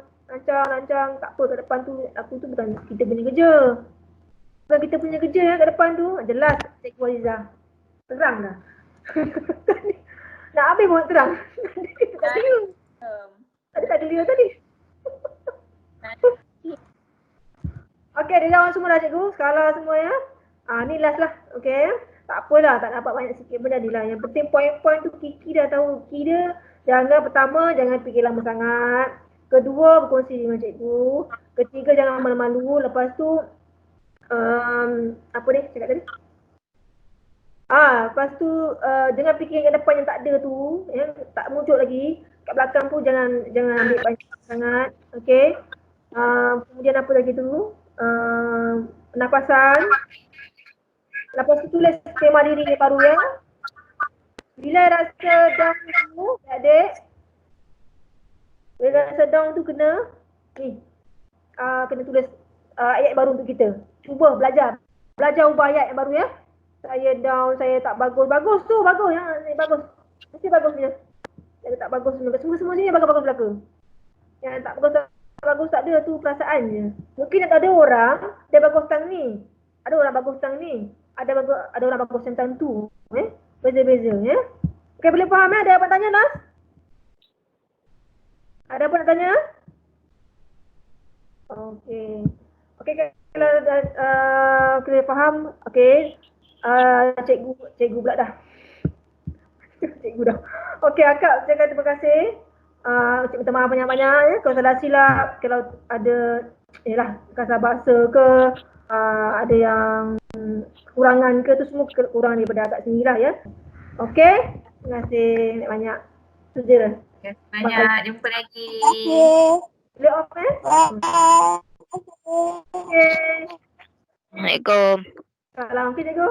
Tak apa kat depan tu. Aku tu bukan kita punya kerja. Bukan kita punya kerja ya kat depan tu. Jelas Cikgu Aziza. Terang dah. Nak habis pun terang. Tak clear. Tadi tak clear tadi. Okey, dia jawab semua dah cikgu. Skala semua ya. Ni last lah. Okey. Tak apalah, tak dapat banyak sikit pun jadilah. Yang penting poin-poin tu Kiki dah tahu. Kiki dia pertama jangan fikir lama sangat. Kedua berkongsi dengan cikgu. Ketiga jangan malu-malu. Lepas tu apa ni cakap tadi? Lepas tu jangan fikir yang depan yang tak ada tu, yang tak muncul lagi. Kat belakang pun jangan ambil banyak sangat. Okey. Kemudian apa lagi tu? Pernafasan. Lepas tu tulis tema diri yang baru ya. Bila rasa down tu, adik. Bila rasa down tu kena tulis ayat baru untuk kita. Cuba belajar ubah ayat yang baru ya. Saya down, saya tak bagus. Bagus tu, bagus ya. Bagus. Mesti bagus dia. Saya tak bagus semua ni bagus belaka. Yang tak bagus tak ada tu perasaan je. Mungkin ada orang dia bagus tang ni. Ada orang bagus tang ni. Ada orang bagus tentang tu. Beza-beza ya. Okey, boleh faham ya? Ada apa tanya Nas? Ada apa nak tanya? Okey. Okey, kalau kita faham, okey. Cikgu pula dah. Cikgu dah. Okey, akak saya kata terima kasih. Cikgu minta maaf banyak-banyak ya. Kalau salah silap, kalau ada kasar bahasa ke, ada yang kekurangan ke, tu semua kekurangan daripada akak sendirilah ya. Okey, terima kasih banyak-banyak. Itu je lah. Banyak, jumpa lagi. Boleh off Okey. Assalamualaikum. Salam, okey cikgu.